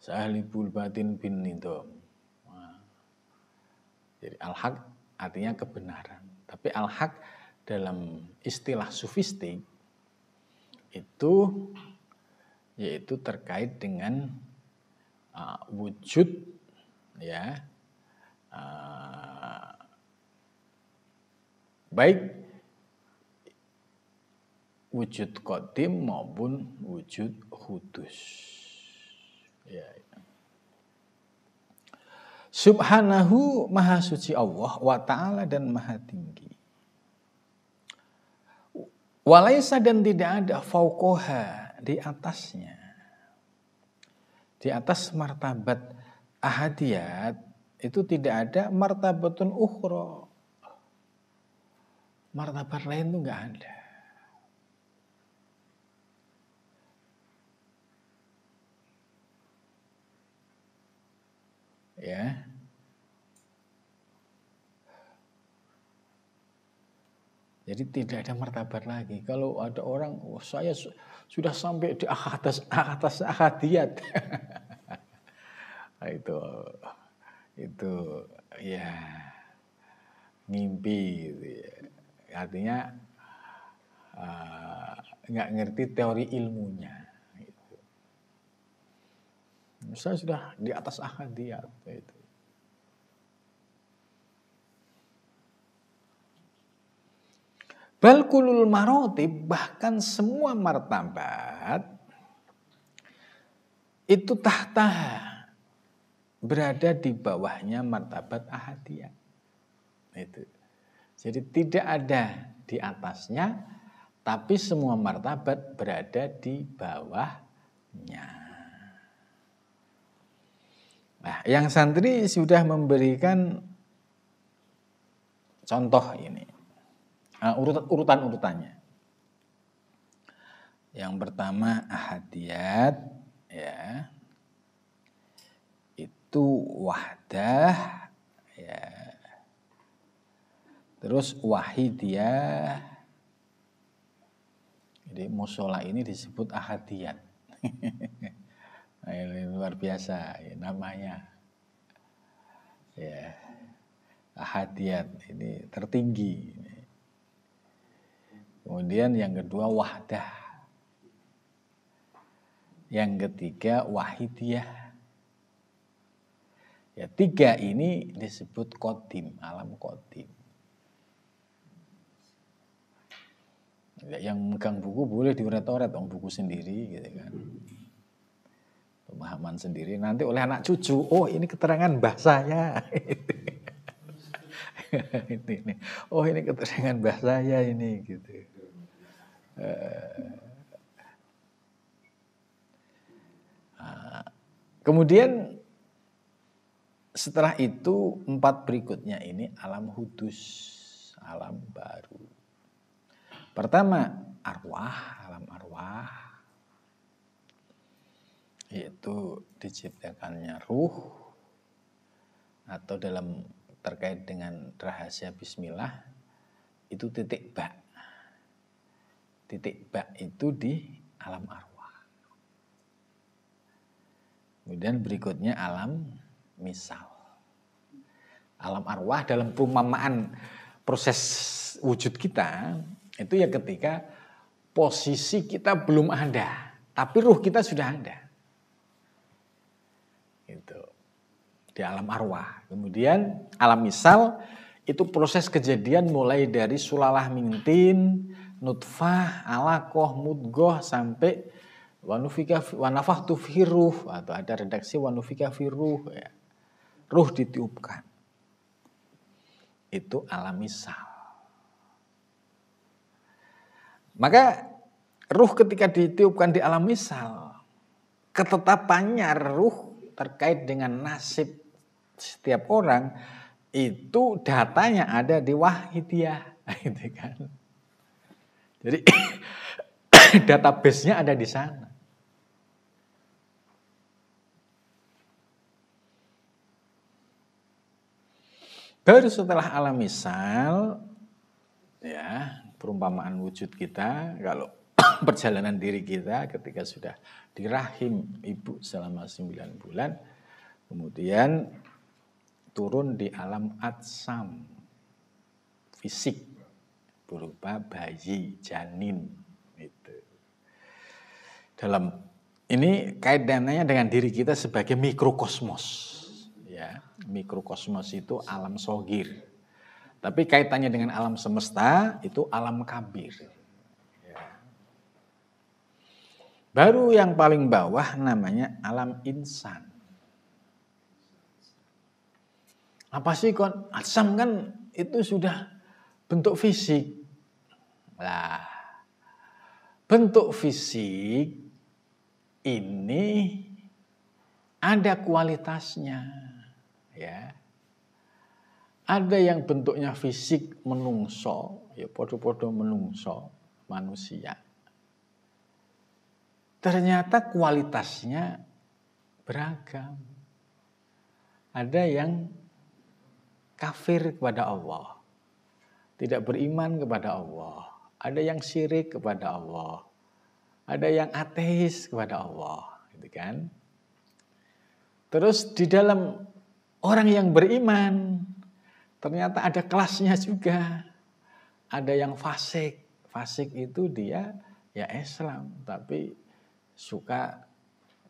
sahlibul batin bin nidhom. Jadi al-haq artinya kebenaran, Tapi al-haq dalam istilah sufistik itu yaitu terkait dengan wujud ya, baik wujud qadim maupun wujud hudus. Ya. Subhanahu maha suci Allah wa ta'ala dan maha tinggi. Walaisa dan tidak ada fauqoha di atasnya. Di atas martabat ahadiyat itu tidak ada martabatun ukhra. Martabat lain itu enggak ada. Ya. Jadi tidak ada martabat lagi. Kalau ada orang, oh, saya sudah sampai di atas ahadiyat. Nah, itu ya ngimpi gitu ya. Artinya nggak ngerti teori ilmunya. Gitu. Saya sudah di atas ahadiyat. Gitu. Bal kulul marotib, bahkan semua martabat itu tahta berada di bawahnya martabat ahadiyah. Itu. Jadi tidak ada di atasnya, tapi semua martabat berada di bawahnya. Nah, yang santri sudah memberikan contoh ini. Urutan-urutannya. Yang pertama ahadiyat, ya, itu wahdah, ya, terus wahidiyah. Jadi musola ini disebut ahadiyat. Nah, ini luar biasa ya, namanya. Ya, ahadiyat ini tertinggi. Kemudian yang kedua wahdah. Yang ketiga wahidiyah. Ya, tiga ini disebut qadim, alam qadim. Ya, yang megang buku boleh diuret-uret buku sendiri gitu kan. Pemahaman sendiri nanti oleh anak cucu, oh ini keterangan mbah saya. ini. Oh ini keterangan mbah saya ini gitu. Kemudian setelah itu 4 berikutnya ini alam hudus, alam baru. Pertama arwah, alam arwah, yaitu diciptakannya ruh atau dalam terkait dengan rahasia bismillah itu titik ba. Titik ba itu di alam arwah. Kemudian berikutnya alam misal. Alam arwah dalam perumpamaan proses wujud kita itu ya ketika posisi kita belum ada, tapi ruh kita sudah ada. Itu di alam arwah. Kemudian alam misal itu proses kejadian mulai dari sulalah mintin, nutfah, alaqah, mudghah sampai wanafahtu fi ruh, atau ada redaksi wanufika fi ruh, ya. Ruh ditiupkan. Itu alam misal. Maka ruh ketika ditiupkan di alam misal, ketetapannya ruh terkait dengan nasib setiap orang itu datanya ada di wahidiyah, gitu kan. Jadi database-nya ada di sana. Baru setelah alam misal, ya, perumpamaan wujud kita, kalau perjalanan diri kita ketika sudah di rahim ibu selama 9 bulan, kemudian turun di alam atsam, fisik berupa bayi, janin itu. Dalam ini kaitannya dengan diri kita sebagai mikrokosmos. Ya, mikrokosmos itu alam shogir. Tapi kaitannya dengan alam semesta itu alam kabir. Ya. Baru yang paling bawah namanya alam insan. Apa sih kon? Asam kan itu sudah bentuk fisik. Nah, bentuk fisik ini ada kualitasnya, ya. Ada yang bentuknya fisik menungso, ya podo-podo menungso manusia. Ternyata kualitasnya beragam. Ada yang kafir kepada Allah, tidak beriman kepada Allah. Ada yang syirik kepada Allah. Ada yang ateis kepada Allah, gitu kan? Terus di dalam orang yang beriman, ternyata ada kelasnya juga. Ada yang fasik. Fasik itu dia ya Islam, tapi suka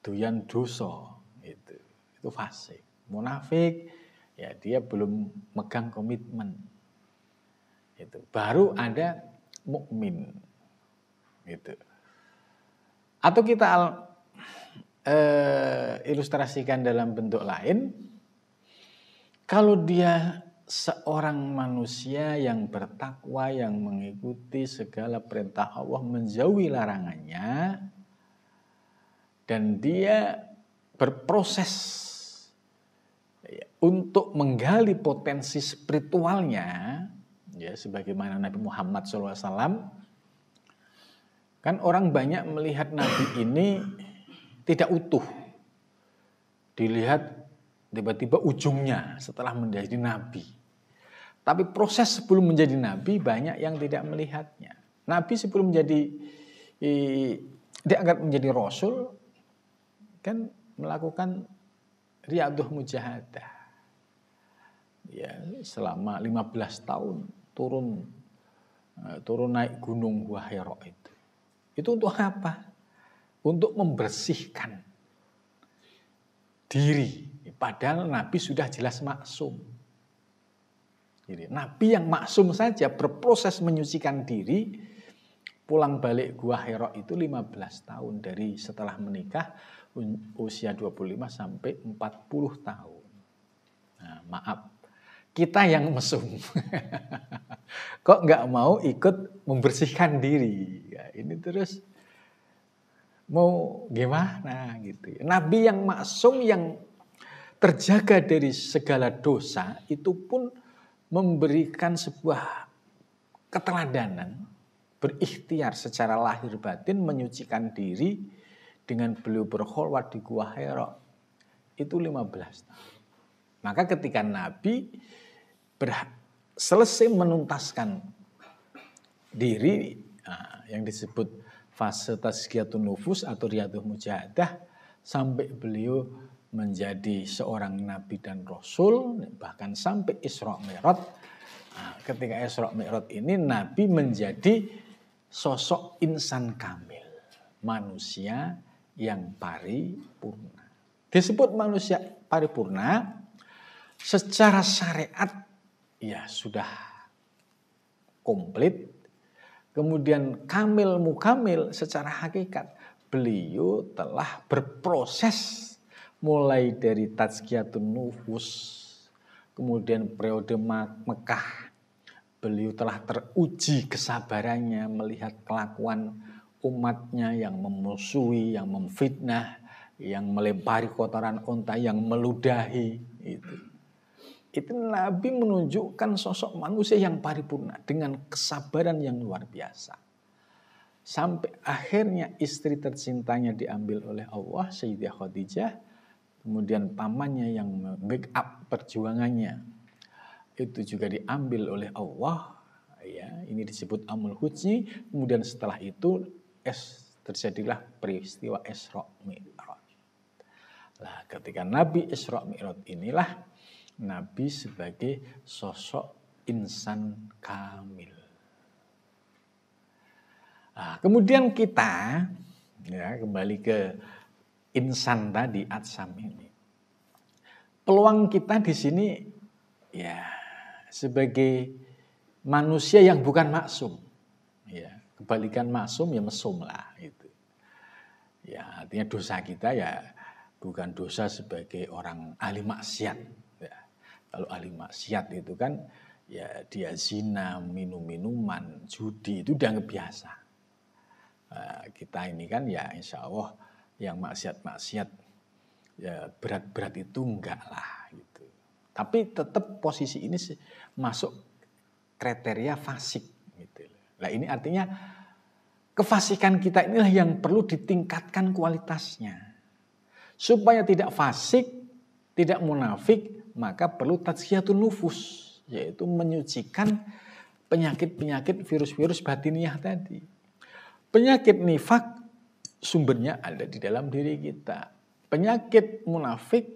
doyan dosa. Itu fasik. Munafik, ya dia belum megang komitmen. Itu. Baru ada mukmin. Gitu. Atau kita ilustrasikan dalam bentuk lain, kalau dia seorang manusia yang bertakwa, yang mengikuti segala perintah Allah, menjauhi larangannya, dan dia berproses untuk menggali potensi spiritualnya, ya sebagaimana Nabi Muhammad SAW, kan orang banyak melihat Nabi ini tidak utuh. Dilihat tiba-tiba ujungnya setelah menjadi Nabi. Tapi proses sebelum menjadi Nabi banyak yang tidak melihatnya. Nabi sebelum diangkat menjadi Rasul, kan melakukan riyadhah mujahadah. Ya, selama 15 tahun turun naik gunung Gua Hira itu. Itu untuk apa? Untuk membersihkan diri. Padahal Nabi sudah jelas maksum. Jadi, Nabi yang maksum saja berproses menyucikan diri, pulang balik Gua Hira itu 15 tahun. Dari setelah menikah, usia 25 sampai 40 tahun. Nah, maaf, kita yang mesum. Kok nggak mau ikut membersihkan diri? Ya, ini terus mau gimana gitu. Nabi yang maksum, yang terjaga dari segala dosa, itu pun memberikan sebuah keteladanan, berikhtiar secara lahir batin menyucikan diri dengan beliau berkholwat di Gua Hira. Itu 15 tahun. Maka ketika Nabi selesai menuntaskan diri, yang disebut fase tazkiyatun nufus atau riyadhah mujahadah, sampai beliau menjadi seorang nabi dan rasul, bahkan sampai Isra Mi'raj. Ketika Isra Mi'raj ini Nabi menjadi sosok insan kamil, manusia yang paripurna. Disebut manusia paripurna secara syariat ya sudah komplit. Kemudian kamil mukamil secara hakikat beliau telah berproses mulai dari tazkiyatun nufus, kemudian periode Mekah, beliau telah teruji kesabarannya melihat kelakuan umatnya yang memusuhi, yang memfitnah, yang melempari kotoran unta, yang meludahi. Itu Nabi menunjukkan sosok manusia yang paripurna dengan kesabaran yang luar biasa. Sampai akhirnya istri tercintanya diambil oleh Allah, Sayyidah Khadijah. Kemudian pamannya yang make up perjuangannya itu juga diambil oleh Allah. Ya, ini disebut Amul Huzni. Kemudian setelah itu terjadilah peristiwa Isra Mi'raj. Ketika Nabi Isra Mi'raj inilah Nabi sebagai sosok insan kamil. Nah, kemudian kita ya kembali ke insan tadi, atsam ini. Peluang kita di sini ya sebagai manusia yang bukan maksum. Ya, kebalikan maksum ya mesum lah itu. Ya, artinya dosa kita ya bukan dosa sebagai orang ahli maksiat. Ya, kalau ahli maksiat itu kan ya dia zina, minum-minuman, judi itu udah biasa. Kita ini kan ya insya Allah yang maksiat-maksiat ya berat-berat itu enggak lah gitu. Tapi tetap posisi ini masuk kriteria fasik gitu. Nah ini artinya kefasikan kita inilah yang perlu ditingkatkan kualitasnya. Supaya tidak fasik, tidak munafik, maka perlu tazkiyatun nufus, yaitu menyucikan penyakit-penyakit virus-virus batiniah tadi. Penyakit nifak sumbernya ada di dalam diri kita. Penyakit munafik,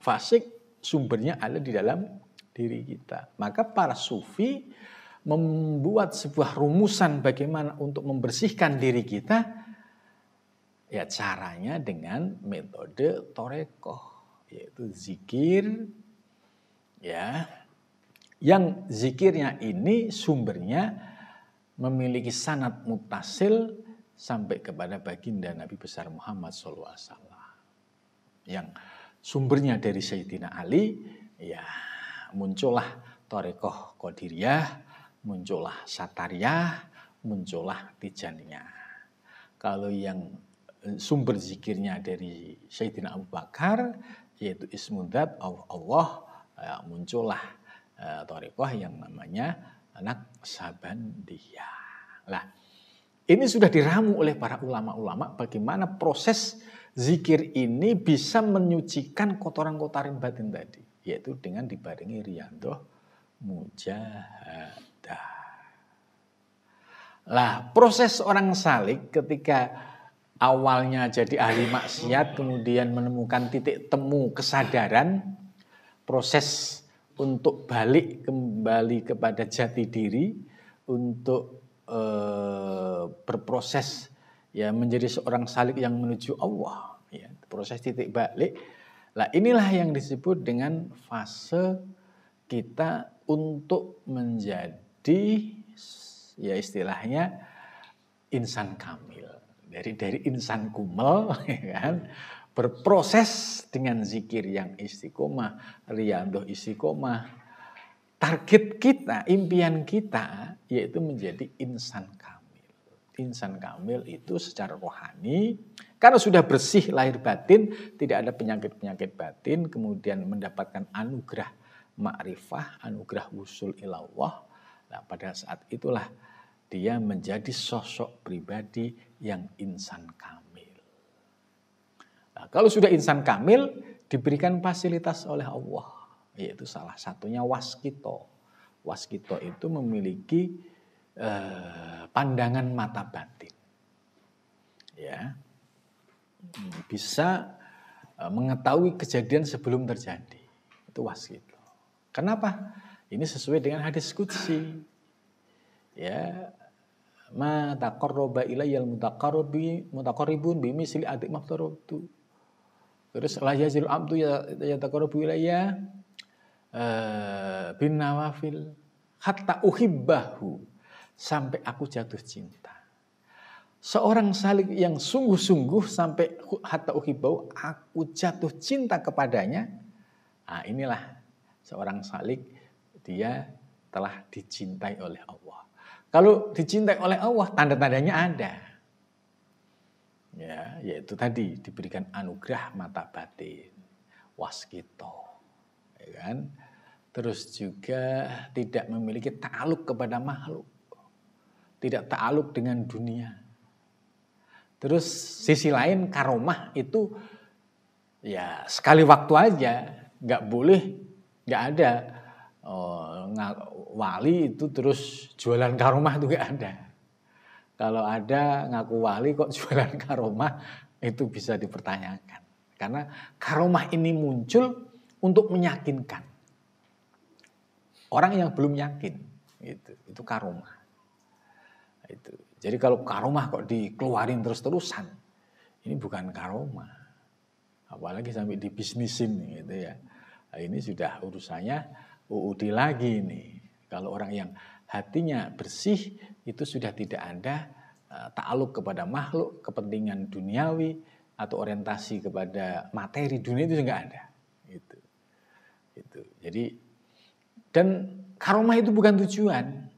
fasik sumbernya ada di dalam diri kita. Maka para sufi membuat sebuah rumusan bagaimana untuk membersihkan diri kita. Ya caranya dengan metode torekoh, yaitu zikir. Ya, yang zikirnya ini sumbernya memiliki sanad muttasil sampai kepada baginda Nabi besar Muhammad SAW. Yang sumbernya dari Sayyidina Ali, ya muncullah Torekoh Qadiriyah, muncullah Satariyah, muncullah Tijaniyah. Kalau yang sumber zikirnya dari Sayyidina Abu Bakar, yaitu Ismudzat Allah, ya, muncullah Torekoh yang namanya Naqsabandiyah. Nah, ini sudah diramu oleh para ulama-ulama bagaimana proses zikir ini bisa menyucikan kotoran-kotoran batin tadi, yaitu dengan dibarengi riyadhah mujahadah. Lah, proses orang salik ketika awalnya jadi ahli maksiat kemudian menemukan titik temu kesadaran, proses untuk balik kembali kepada jati diri, untuk berproses ya menjadi seorang salik yang menuju Allah, ya, proses titik balik. Lah inilah yang disebut dengan fase kita untuk menjadi ya istilahnya insan kamil. Dari insan kumel ya kan, berproses dengan zikir yang istiqomah, riyadhah istiqomah. Target kita, impian kita yaitu menjadi insan kamil. Insan kamil itu secara rohani, karena sudah bersih lahir batin, tidak ada penyakit-penyakit batin, kemudian mendapatkan anugerah ma'rifah, anugerah wusul ilallah. Nah, pada saat itulah dia menjadi sosok pribadi yang insan kamil. Nah, kalau sudah insan kamil, diberikan fasilitas oleh Allah, yaitu salah satunya waskito. Waskito itu memiliki pandangan mata batin, ya, bisa mengetahui kejadian sebelum terjadi. Itu waskito. Kenapa? Ini sesuai dengan hadis qudsi. Ya, ma taqarraba ilayyal mutaqarribun bimisli adik maftaratu. Terus la yazil abdu yataqarrabu ilayya bin nawafil hatta uhibbahu, sampai aku jatuh cinta. Seorang salik yang sungguh-sungguh sampai hatta uhibbahu, aku jatuh cinta kepadanya. Nah, inilah seorang salik, dia telah dicintai oleh Allah. Kalau dicintai oleh Allah, tanda-tandanya ada. Ya, yaitu tadi diberikan anugerah mata batin, waskito, ya kan? Terus juga tidak memiliki ta'aluk kepada makhluk, tidak ta'aluk dengan dunia. Terus sisi lain karomah itu ya sekali waktu aja, nggak boleh, nggak ada wali itu terus jualan karomah itu nggak ada. Kalau ada ngaku wali kok jualan karomah, itu bisa dipertanyakan. Karena karomah ini muncul untuk meyakinkan. orang yang belum yakin. Itu karomah. Jadi kalau karomah kok dikeluarin terus-terusan, ini bukan karomah. Apalagi sampai dibisnisin gitu ya. Nah, ini sudah urusannya UUD lagi nih. Kalau orang yang hatinya bersih itu sudah tidak ada ta'aluk kepada makhluk, kepentingan duniawi atau orientasi kepada materi dunia itu enggak ada. Gitu. Jadi dan karomah itu bukan tujuan.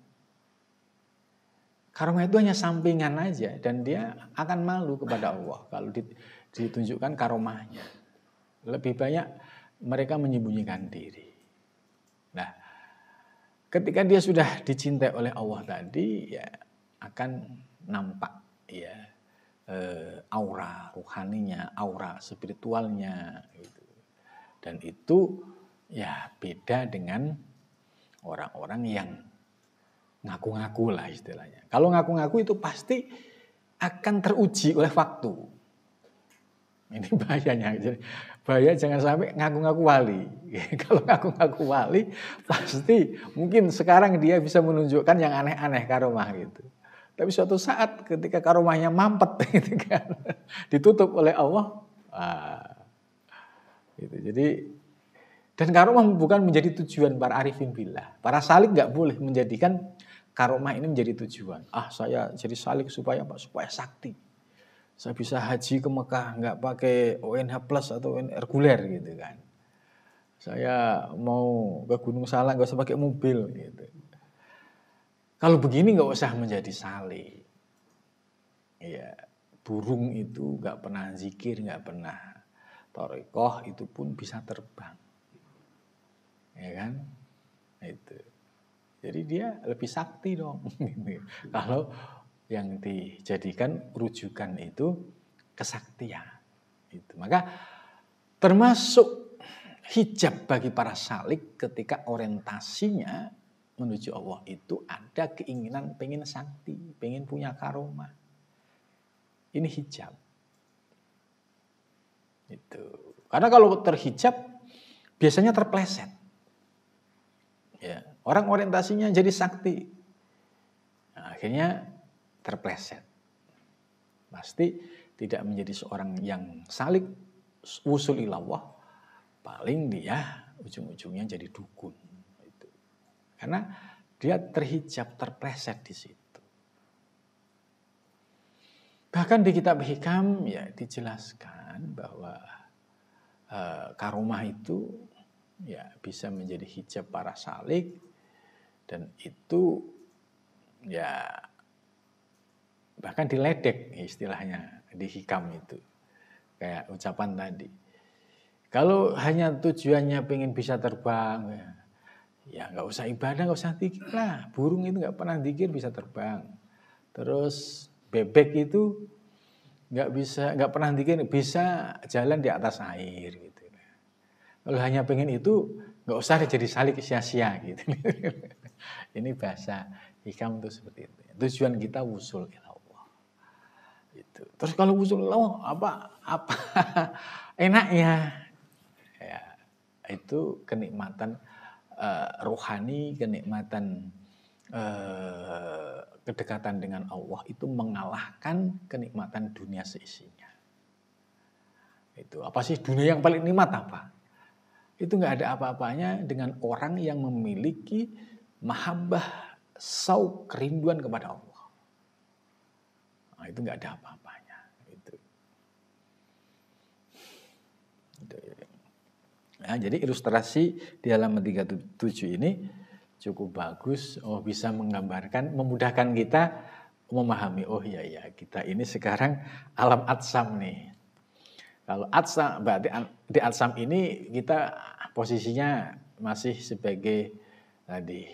Karomah itu hanya sampingan aja dan dia akan malu kepada Allah kalau ditunjukkan karomahnya. Lebih banyak mereka menyembunyikan diri. Nah, ketika dia sudah dicintai oleh Allah tadi, ya akan nampak ya aura rohaninya, aura spiritualnya gitu. Dan itu ya beda dengan orang-orang yang ngaku-ngaku lah istilahnya. Kalau ngaku-ngaku itu pasti akan teruji oleh waktu. Ini bahayanya. Jadi, bahaya jangan sampai ngaku-ngaku wali. Kalau ngaku-ngaku wali pasti mungkin sekarang dia bisa menunjukkan yang aneh-aneh karomah gitu. Tapi suatu saat ketika karomahnya mampet gitu kan, ditutup oleh Allah. Gitu. Jadi dan karomah bukan menjadi tujuan para arifin billah. Para salik nggak boleh menjadikan karomah ini menjadi tujuan. Saya jadi salik supaya sakti. Saya bisa haji ke Mekah nggak pakai ONH plus atau ONH reguler gitu kan. Saya mau ke Gunung Salak nggak usah pakai mobil gitu. Kalau begini nggak usah menjadi salik. Ya, burung itu nggak pernah zikir, nggak pernah thariqah itu pun bisa terbang. Ya kan? Itu. Jadi dia lebih sakti dong. Kalau yang dijadikan rujukan itu kesaktian. Maka termasuk hijab bagi para salik ketika orientasinya menuju Allah itu ada keinginan pengen sakti, pengen punya karomah. Ini hijab. Karena kalau terhijab biasanya terpleset. Ya. Orang orientasinya jadi sakti. Nah, akhirnya terpleset. Pasti tidak menjadi seorang yang salik wusul ilallah. Paling dia ujung-ujungnya jadi dukun. Karena dia terhijab, terpleset di situ. Bahkan di kitab Hikam ya dijelaskan bahwa karomah itu ya bisa menjadi hijab para salik. Dan itu ya bahkan diledek istilahnya di Hikam itu. Kayak ucapan tadi. Kalau hanya tujuannya pengen bisa terbang, ya nggak usah ibadah, nggak usah zikir lah. Burung itu nggak pernah zikir bisa terbang. Terus bebek itu nggak pernah zikir bisa jalan di atas air gitu. Kalau hanya pengen itu nggak usah jadi salik sia-sia gitu. Ini bahasa Hikam itu seperti itu. Tujuan kita wusul ilallah. Itu. Terus kalau wusul ilallah apa enaknya? Ya, itu kenikmatan rohani, kenikmatan kedekatan dengan Allah itu mengalahkan kenikmatan dunia seisinya. Itu apa sih dunia yang paling nikmat apa? Itu nggak ada apa-apanya dengan orang yang memiliki mahabbah, sauq, kerinduan kepada Allah. Nah, itu nggak ada apa-apanya. Nah, jadi ilustrasi di halaman 37 ini cukup bagus. Bisa menggambarkan, memudahkan kita memahami. Iya, kita ini sekarang alam atsam nih. Kalau atsam, berarti di atsam ini kita posisinya masih sebagai tadi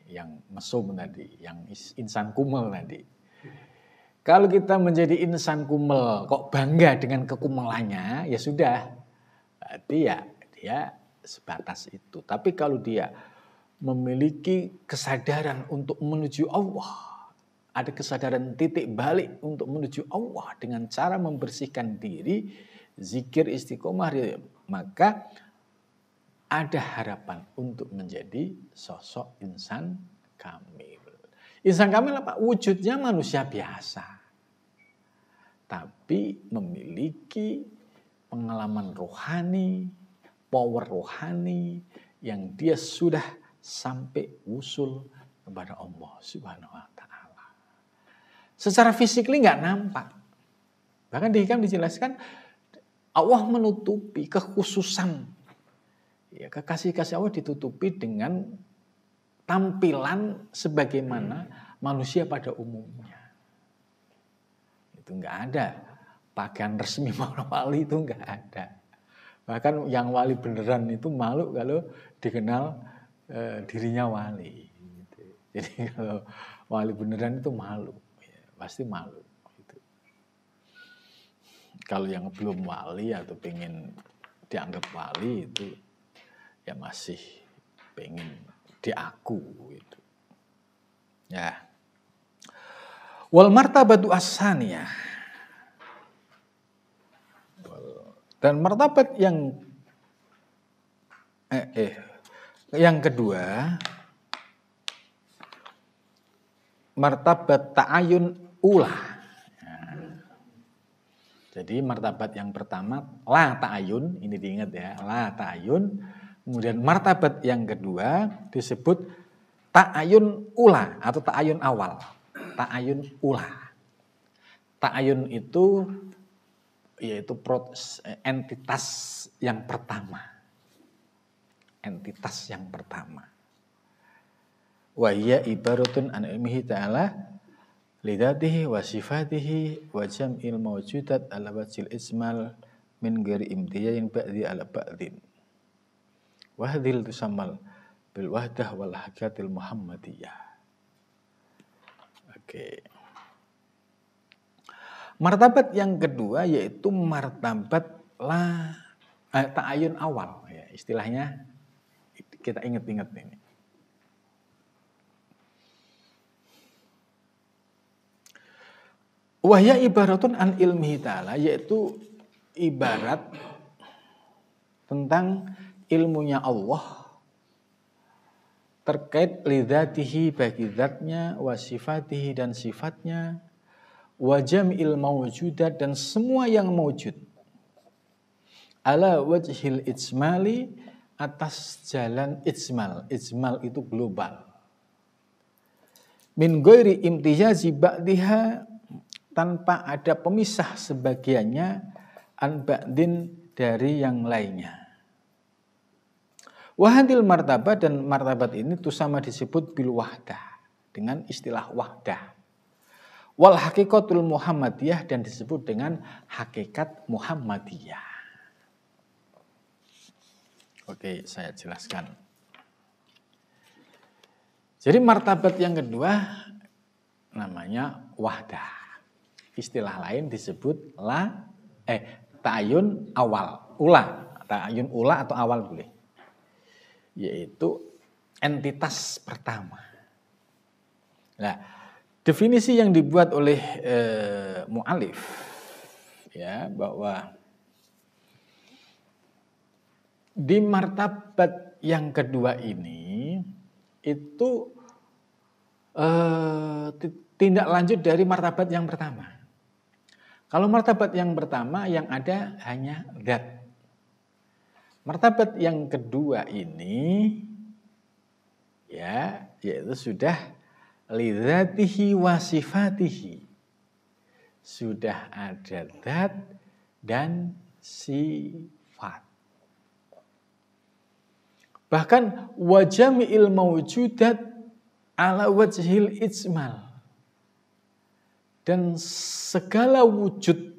yang mesum tadi, yang insan kumel tadi. Kalau kita menjadi insan kumel, kok bangga dengan kekumelannya, ya sudah. Berarti ya dia sebatas itu. Tapi kalau dia memiliki kesadaran untuk menuju Allah, ada kesadaran titik balik untuk menuju Allah dengan cara membersihkan diri, zikir, istiqomah, maka ada harapan untuk menjadi sosok insan kamil. Insan kamil apa? Wujudnya manusia biasa, tapi memiliki pengalaman rohani, power rohani yang dia sudah sampai usul kepada Allah Subhanahu wa taala. Secara fisik nggak nampak. Bahkan di Hikam dijelaskan Allah menutupi kekhususan, ya, kekasih-kasih Allah ditutupi dengan tampilan sebagaimana manusia pada umumnya. Itu nggak ada. Pakaian resmi wali itu nggak ada. Bahkan yang wali beneran itu malu kalau dikenal dirinya wali. Gitu. Jadi kalau wali beneran itu malu, ya, pasti malu. Gitu. Kalau yang belum wali atau pengen dianggap wali itu ya masih pengen diaku gitu. Ya. Wal martabatu as-saniyah. Dan martabat yang kedua, martabat ta'ayun ulah. Jadi martabat yang pertama la ta'ayun, ini diingat ya, la ta'ayun. Kemudian martabat yang kedua disebut ta'ayun ula atau ta'ayun awal. Ta'ayun ula. Ta'ayun itu yaitu entitas yang pertama. Entitas yang pertama. Wa hiya ibaratun an ilmihi ta'ala lidatihi wa sifatihi wa jam'il mawjudat ala wajhil ismal min ghairi imtiyain ba'di ala ba'din. Wa hadhil tusammal bil wahdah wal hakatil muhammadiyah. Oke. Martabat yang kedua yaitu martabat ta'ayun awal, ya, istilahnya kita ingat-ingat ini. Wahya ibaratun an ilmihi ta'ala, yaitu ibarat tentang ilmunya Allah terkait lidzatihi bagi zatnya, wa sifatihi dan sifatnya, wa jam'il mawjudat dan semua yang mawjud, ala wajhil ijmali atas jalan ijmal. Ijmal itu global. Min ghairi imtiyazi ba'diha, tanpa ada pemisah sebagiannya, an ba'din dari yang lainnya. Wahadil martabat, dan martabat ini tuh sama disebut bil wahdah, dengan istilah wahdah. Wal hakikatul Muhammadiyah, dan disebut dengan hakikat Muhammadiyah. Oke, saya jelaskan. Jadi martabat yang kedua namanya wahdah. Istilah lain disebut ta'ayun awal, ula, ta'ayun ula atau awal boleh. Yaitu entitas pertama. Nah, definisi yang dibuat oleh mu'alif, ya, bahwa di martabat yang kedua ini itu tindak lanjut dari martabat yang pertama. Kalau martabat yang pertama yang ada hanya zat. Martabat yang kedua ini ya, yaitu sudah lidzatihi wa sifatihi. Sudah ada zat dan sifat. Bahkan wa jami'il mawjudat ala wajhil ijmal. Dan segala wujud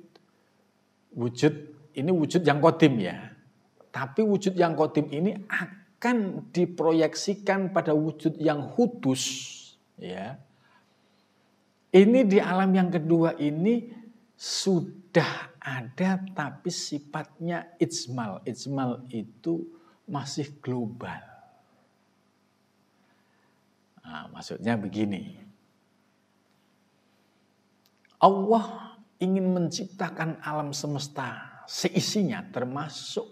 ini wujud yang qadim ya. Tapi wujud yang qadim ini akan diproyeksikan pada wujud yang hudus, ya. Ini di alam yang kedua ini sudah ada tapi sifatnya ijmal. Ijmal itu masih global. Nah, maksudnya begini. Allah ingin menciptakan alam semesta seisinya termasuk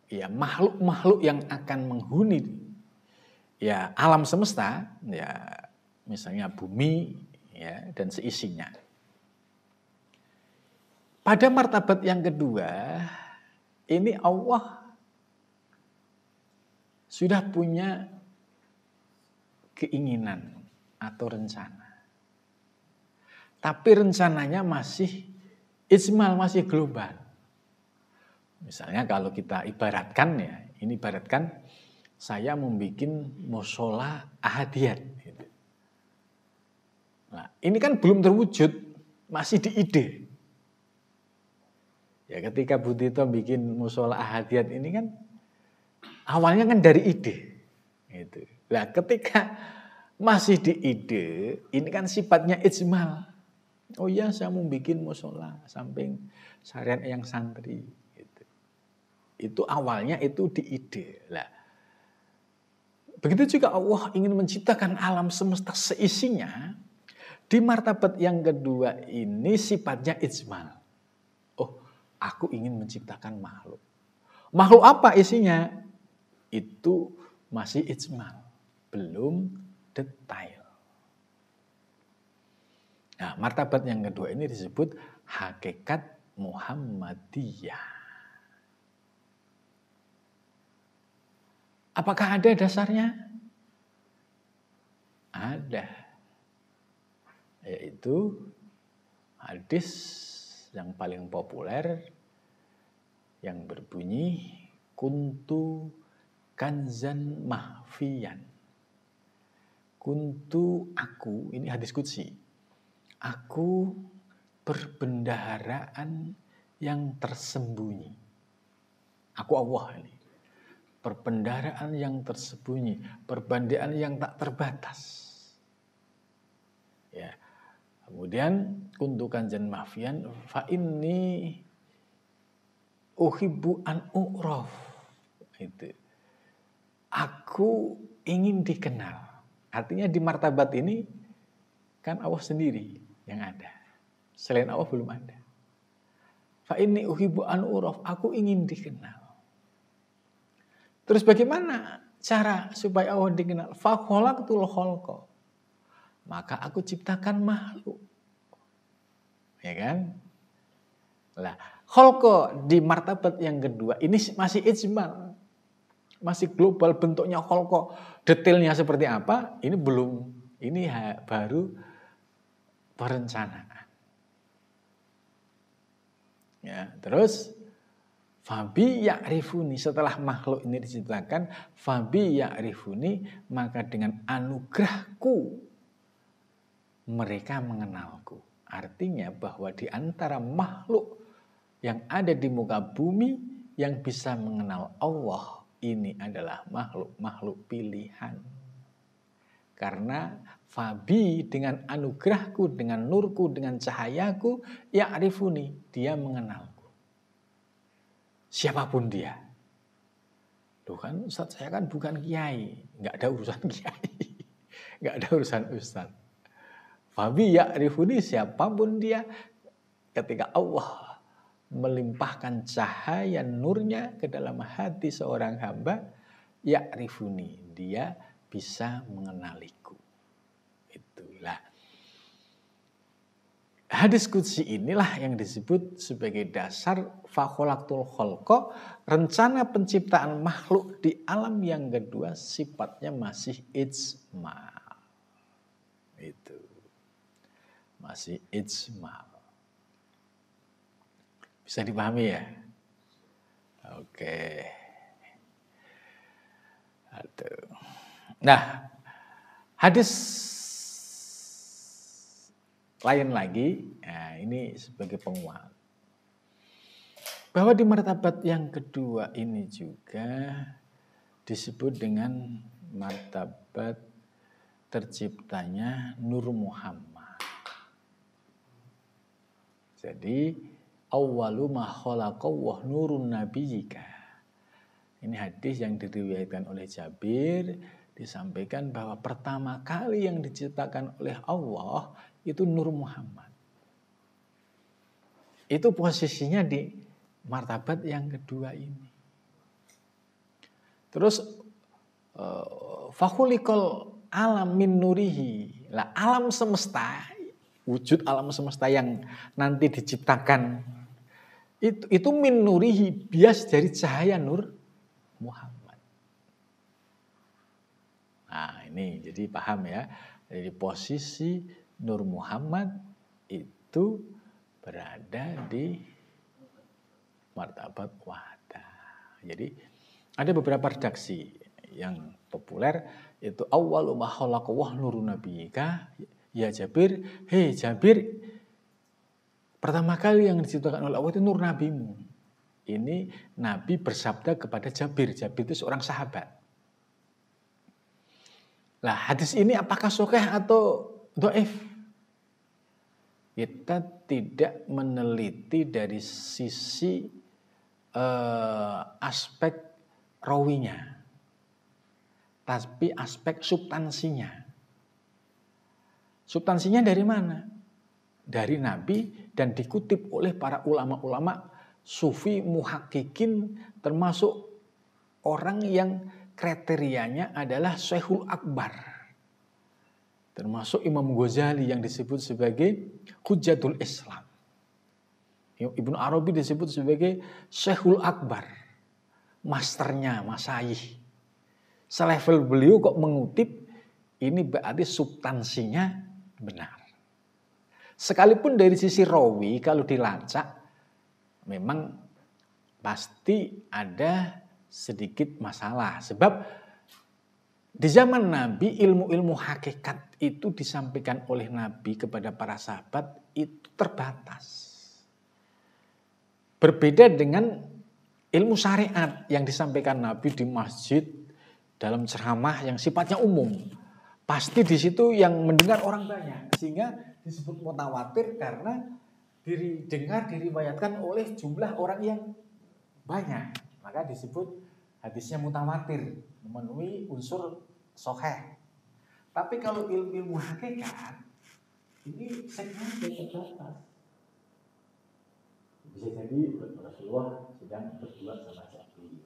ya makhluk-makhluk yang akan menghuni ya alam semesta, ya misalnya bumi ya dan seisinya. Pada martabat yang kedua, ini Allah sudah punya keinginan atau rencana. Tapi rencananya masih ijmal, masih global. Misalnya kalau kita ibaratkan ya, ini ibaratkan saya membuat musola ahadiyat. Nah, ini kan belum terwujud, masih di ide. Ya ketika Bu Tito bikin musola ahadiyat ini kan awalnya kan dari ide. Gitu. Nah ketika masih di ide, ini kan sifatnya ijmal. Oh iya saya mau bikin musola samping syariat yang santri. Gitu. Itu awalnya itu di ide. Nah, begitu juga Allah ingin menciptakan alam semesta seisinya. Di martabat yang kedua ini sifatnya ijmal. Oh, aku ingin menciptakan makhluk. Makhluk apa isinya? Itu masih ijmal, belum detail. Nah, martabat yang kedua ini disebut hakikat Muhammadiyah. Apakah ada dasarnya? Ada. Yaitu hadis yang paling populer yang berbunyi kuntu kanzan mahfiyan. Kuntu aku, ini hadis qudsi. Aku perbendaharaan yang tersembunyi. Aku Allah ini. Perbendaharaan yang tersembunyi, perbendaharaan yang tak terbatas. Ya. Kemudian kuntu kanzan mahfiyan fa inni uhibbu an u'raf. Itu. Aku ingin dikenal. Artinya di martabat ini kan Allah sendiri yang ada. Selain Allah belum ada. Fa inni uhibbu an u'raf. Aku ingin dikenal. Terus bagaimana cara supaya Allah dikenal? Fa khalaqtul khalqa. Maka aku ciptakan makhluk. Ya kan? Lah, khalqa di martabat yang kedua ini masih ijmal. Masih global bentuknya khalqa. Detailnya seperti apa? Ini belum. Ini baru perencanaan. Ya, terus fabi ya'rifuni, setelah makhluk ini diciptakan, fabi ya'rifuni, maka dengan anugerahku mereka mengenalku. Artinya bahwa di antara makhluk yang ada di muka bumi yang bisa mengenal Allah ini adalah makhluk-makhluk pilihan. Karena fabi dengan anugerahku, dengan nurku, dengan cahayaku, ya'rifuni, dia mengenalku. Siapapun dia. Loh kan Ustaz, saya kan bukan kiai. Nggak ada urusan kiai. Nggak ada urusan Ustaz. Fabi ya'rifuni, siapapun dia, ketika Allah melimpahkan cahaya nurnya ke dalam hati seorang hamba, ya'rifuni, dia bisa mengenaliku. Itulah. Hadis qudsi inilah yang disebut sebagai dasar fa khalaqtul khalqa, rencana penciptaan makhluk di alam yang kedua sifatnya masih ijmal. Itu. Masih ijmal. Bisa dipahami ya? Oke. Aduh. Nah, hadis lain lagi, nah ini sebagai penguat. Bahwa di martabat yang kedua ini juga disebut dengan martabat terciptanya Nur Muhammad. Jadi awwalu ma khalaqallahu nurun nabiyyika. Ini hadis yang diriwayatkan oleh Jabir, disampaikan bahwa pertama kali yang diciptakan oleh Allah itu Nur Muhammad. Itu posisinya di martabat yang kedua ini. Terus fakhuliqal alam min nurihi. Lah alam semesta, wujud alam semesta yang nanti diciptakan itu min nurihi, bias dari cahaya Nur Muhammad. Nah, ini jadi paham ya. Jadi posisi Nur Muhammad itu berada di martabat wahdah. Jadi ada beberapa redaksi yang populer itu awwalu ma khalaqa wa nurun nabiyika ya Jabir, hei Jabir, pertama kali yang diciptakan oleh Allah itu nur nabimu. Ini Nabi bersabda kepada Jabir. Jabir itu seorang sahabat. Lah hadis ini apakah sahih atau dhaif? Kita tidak meneliti dari sisi aspek rawinya, tapi aspek substansinya. Substansinya dari mana? Dari Nabi dan dikutip oleh para ulama-ulama sufi muhakkikin, termasuk orang yang kriterianya adalah Syekhul Akbar. Termasuk Imam Ghazali yang disebut sebagai Hujjatul Islam. Ibnu Arabi disebut sebagai Syekhul Akbar. Masternya, masyayikh. Selevel beliau kok mengutip, ini berarti substansinya benar. Sekalipun dari sisi rawi kalau dilacak, memang pasti ada sedikit masalah. Sebab di zaman Nabi ilmu-ilmu hakikat itu disampaikan oleh Nabi kepada para sahabat itu terbatas. Berbeda dengan ilmu syariat yang disampaikan Nabi di masjid dalam ceramah yang sifatnya umum. Pasti di situ yang mendengar orang banyak, sehingga disebut mutawatir karena diriwayatkan oleh jumlah orang yang banyak. Maka disebut hadisnya mutawatir, memenuhi unsur sahih. Tapi kalau ilmu hakikat ini segmennya terbatas. Bisa jadi Rasulullah sedang berdua sama Jabir.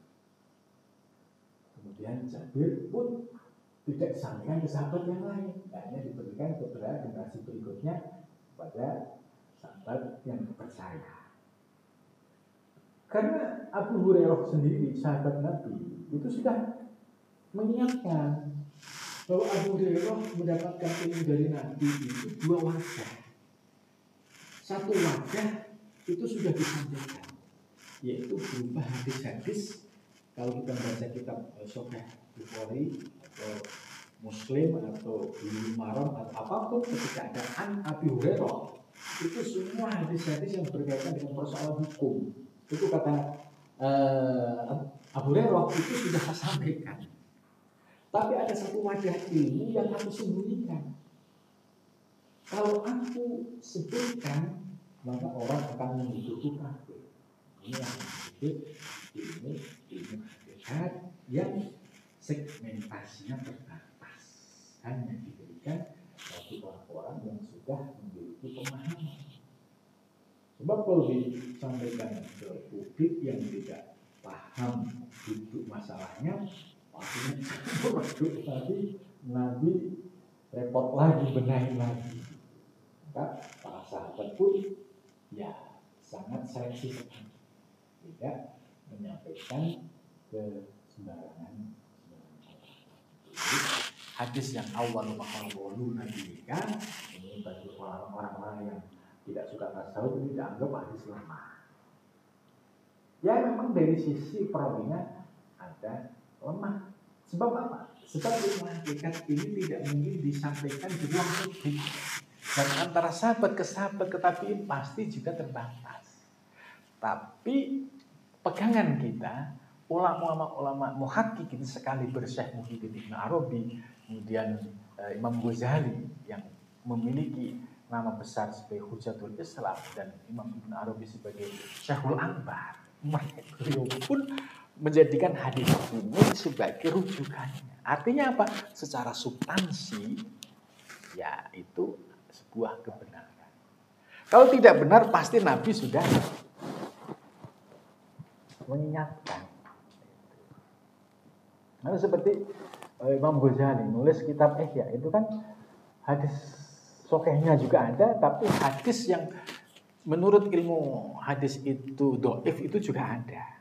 Kemudian Jabir pun tidak disampaikan ke sahabat yang lain, hanya diberikan kepada generasi berikutnya pada sahabat yang percaya. Karena Abu Hurairah sendiri, sahabat Nabi, itu sudah mengingatkan bahwa Abu Hurairah mendapatkan ilmu dari Nabi itu dua wajah. Satu wajah itu sudah disampaikan, yaitu berupa hadis-hadis. Kalau kita membaca kitab Sahih Bukhari atau Muslim atau Bulughul Maram atau apapun, ketika ada an Abi Hurairah, itu semua hadis-hadis yang berkaitan dengan persoalan hukum. Itu kata Abu Hurairah itu sudah saya sampaikan. Tapi ada satu wajah ilmu yang aku sembunyikan. Kalau aku sebutkan, maka orang akan menuduhku kafir. Ini yang disebut ilmu hakikat yang segmentasinya terbatas, hanya diberikan bagi orang-orang yang sudah memiliki pemahaman. Sebab kalau disampaikan ke publik yang tidak paham duduk masalahnya, pastinya berduk tadi Nabi repot lagi, benahi lagi. Maka para sahabat pun ya sangat seleksi, tidak menyampaikan ke sembarangan. Hadis yang awal mahalul Nabi kan, ini bagi orang-orang yang tidak suka tasawuf ini dianggap hadis lemah. Ya memang dari sisi perawinya ada lemah. Sebab apa? Sebab ilmu hakikat ini tidak mungkin disampaikan di ruang publik. Dan antara sahabat ke sahabat ke tabi'in pasti juga terbatas. Tapi pegangan kita, ulama-ulama muhakkikin sekali Syekh Muhyiddin Ibn Arabi, kemudian Imam Ghazali yang memiliki nama besar sebagai Hujjatul Islam dan Imam Ibn Arabi sebagai Syekhul Akbar, beliau pun menjadikan hadis ini sebagai rujukannya. Artinya apa? Secara substansi, ya itu sebuah kebenaran. Kalau tidak benar, pasti Nabi sudah mengingatkan. Nah, seperti Imam Ghazali nulis kitab Ihya itu kan hadis sokehnya juga ada, tapi hadis yang menurut ilmu hadis itu dhaif itu juga ada.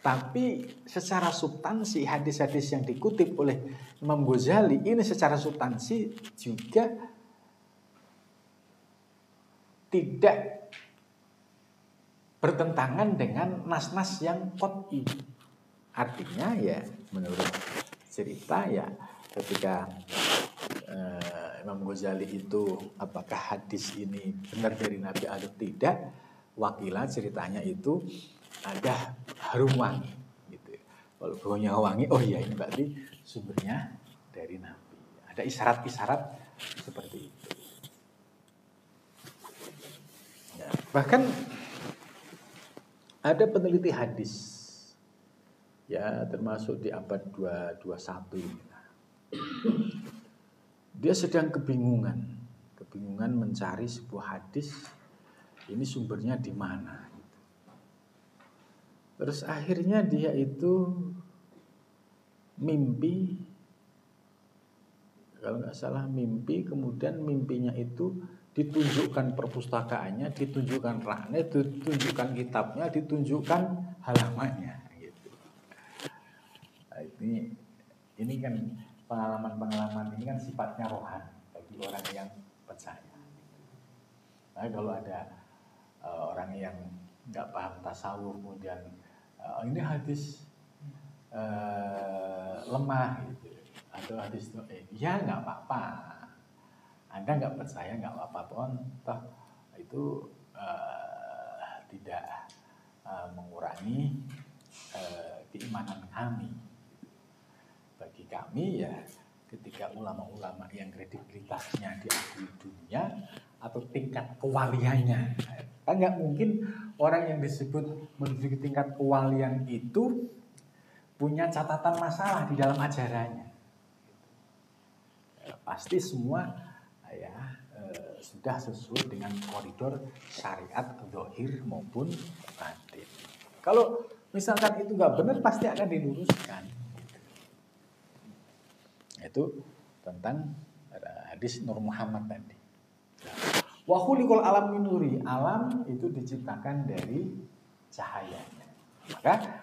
Tapi secara substansi hadis-hadis yang dikutip oleh Imam Ghazali ini secara substansi juga tidak bertentangan dengan nas-nas yang qat'i. Artinya ya menurut cerita ya ketika Imam Ghazali itu apakah hadis ini benar dari Nabi atau tidak, wakilah ceritanya itu ada harum wangi gitu. Kalau baunya wangi, oh iya ini berarti sumbernya dari Nabi. Ada isyarat-isyarat seperti itu. Ya, bahkan ada peneliti hadis ya termasuk di abad 21 ini. Dia sedang kebingungan mencari sebuah hadis ini sumbernya di mana. Terus akhirnya dia itu mimpi, kalau nggak salah mimpi, kemudian mimpinya itu ditunjukkan perpustakaannya, ditunjukkan raknya, ditunjukkan kitabnya, ditunjukkan halamannya. Gitu. Nah, ini kan pengalaman-pengalaman ini kan sifatnya rohani bagi orang yang percaya. Nah, kalau ada orang yang nggak paham tasawuf kemudian ini hadis lemah gitu atau hadis ya nggak apa-apa, Anda nggak percaya nggak apa-apa pun toh itu tidak mengurangi keimanan kami. Bagi kami ya ketika ulama-ulama yang kredibilitasnya diakui dunia atau tingkat kewaliannya, kan nggak mungkin orang yang disebut menuju tingkat kewalian itu punya catatan masalah di dalam ajarannya. Pasti semua ya sudah sesuai dengan koridor syariat zahir maupun batin. Kalau misalkan itu nggak benar pasti akan diluruskan. Itu tentang hadis Nur Muhammad tadi. Wa khuliqal alam min nuri, alam itu diciptakan dari cahayanya. Maka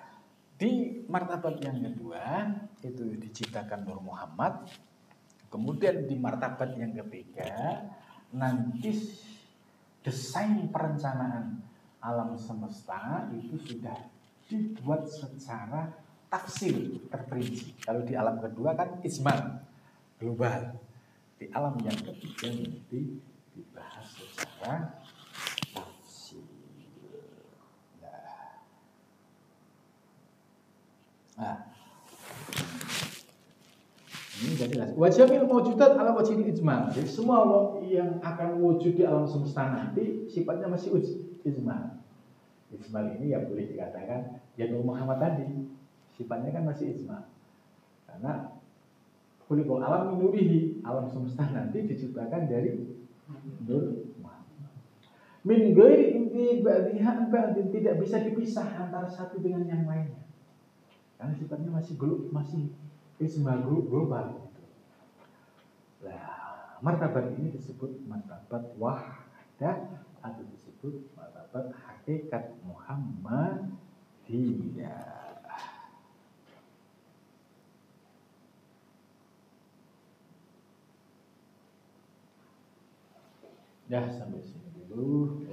di martabat yang kedua itu diciptakan Nur Muhammad. Kemudian di martabat yang ketiga nanti desain perencanaan alam semesta itu sudah dibuat secara tafsir terperinci. Kalau di alam kedua kan ijmal global. Di alam yang ketiga nanti dibahas secara tafsir. Nah, ini jadi jelas. Wajibul mawjudat ala wajhil ijmal. Jadi semua yang akan wujud di alam semesta nanti sifatnya masih ijmal. Ijmal ini ya boleh dikatakan ya Nur Muhammad tadi sifatnya kan masih ijmal. Karena kulikul alam minurihi, alam semesta nanti diciptakan dari Nur Muhammad. Min ghairi inti ba'dihha ba'din, tidak bisa dipisah antara satu dengan yang lainnya. Karena sifatnya masih ijmal global. Nah, martabat ini disebut martabat wahdah atau disebut martabat hakikat Muhammadiyah. Ya, sampai sini dulu.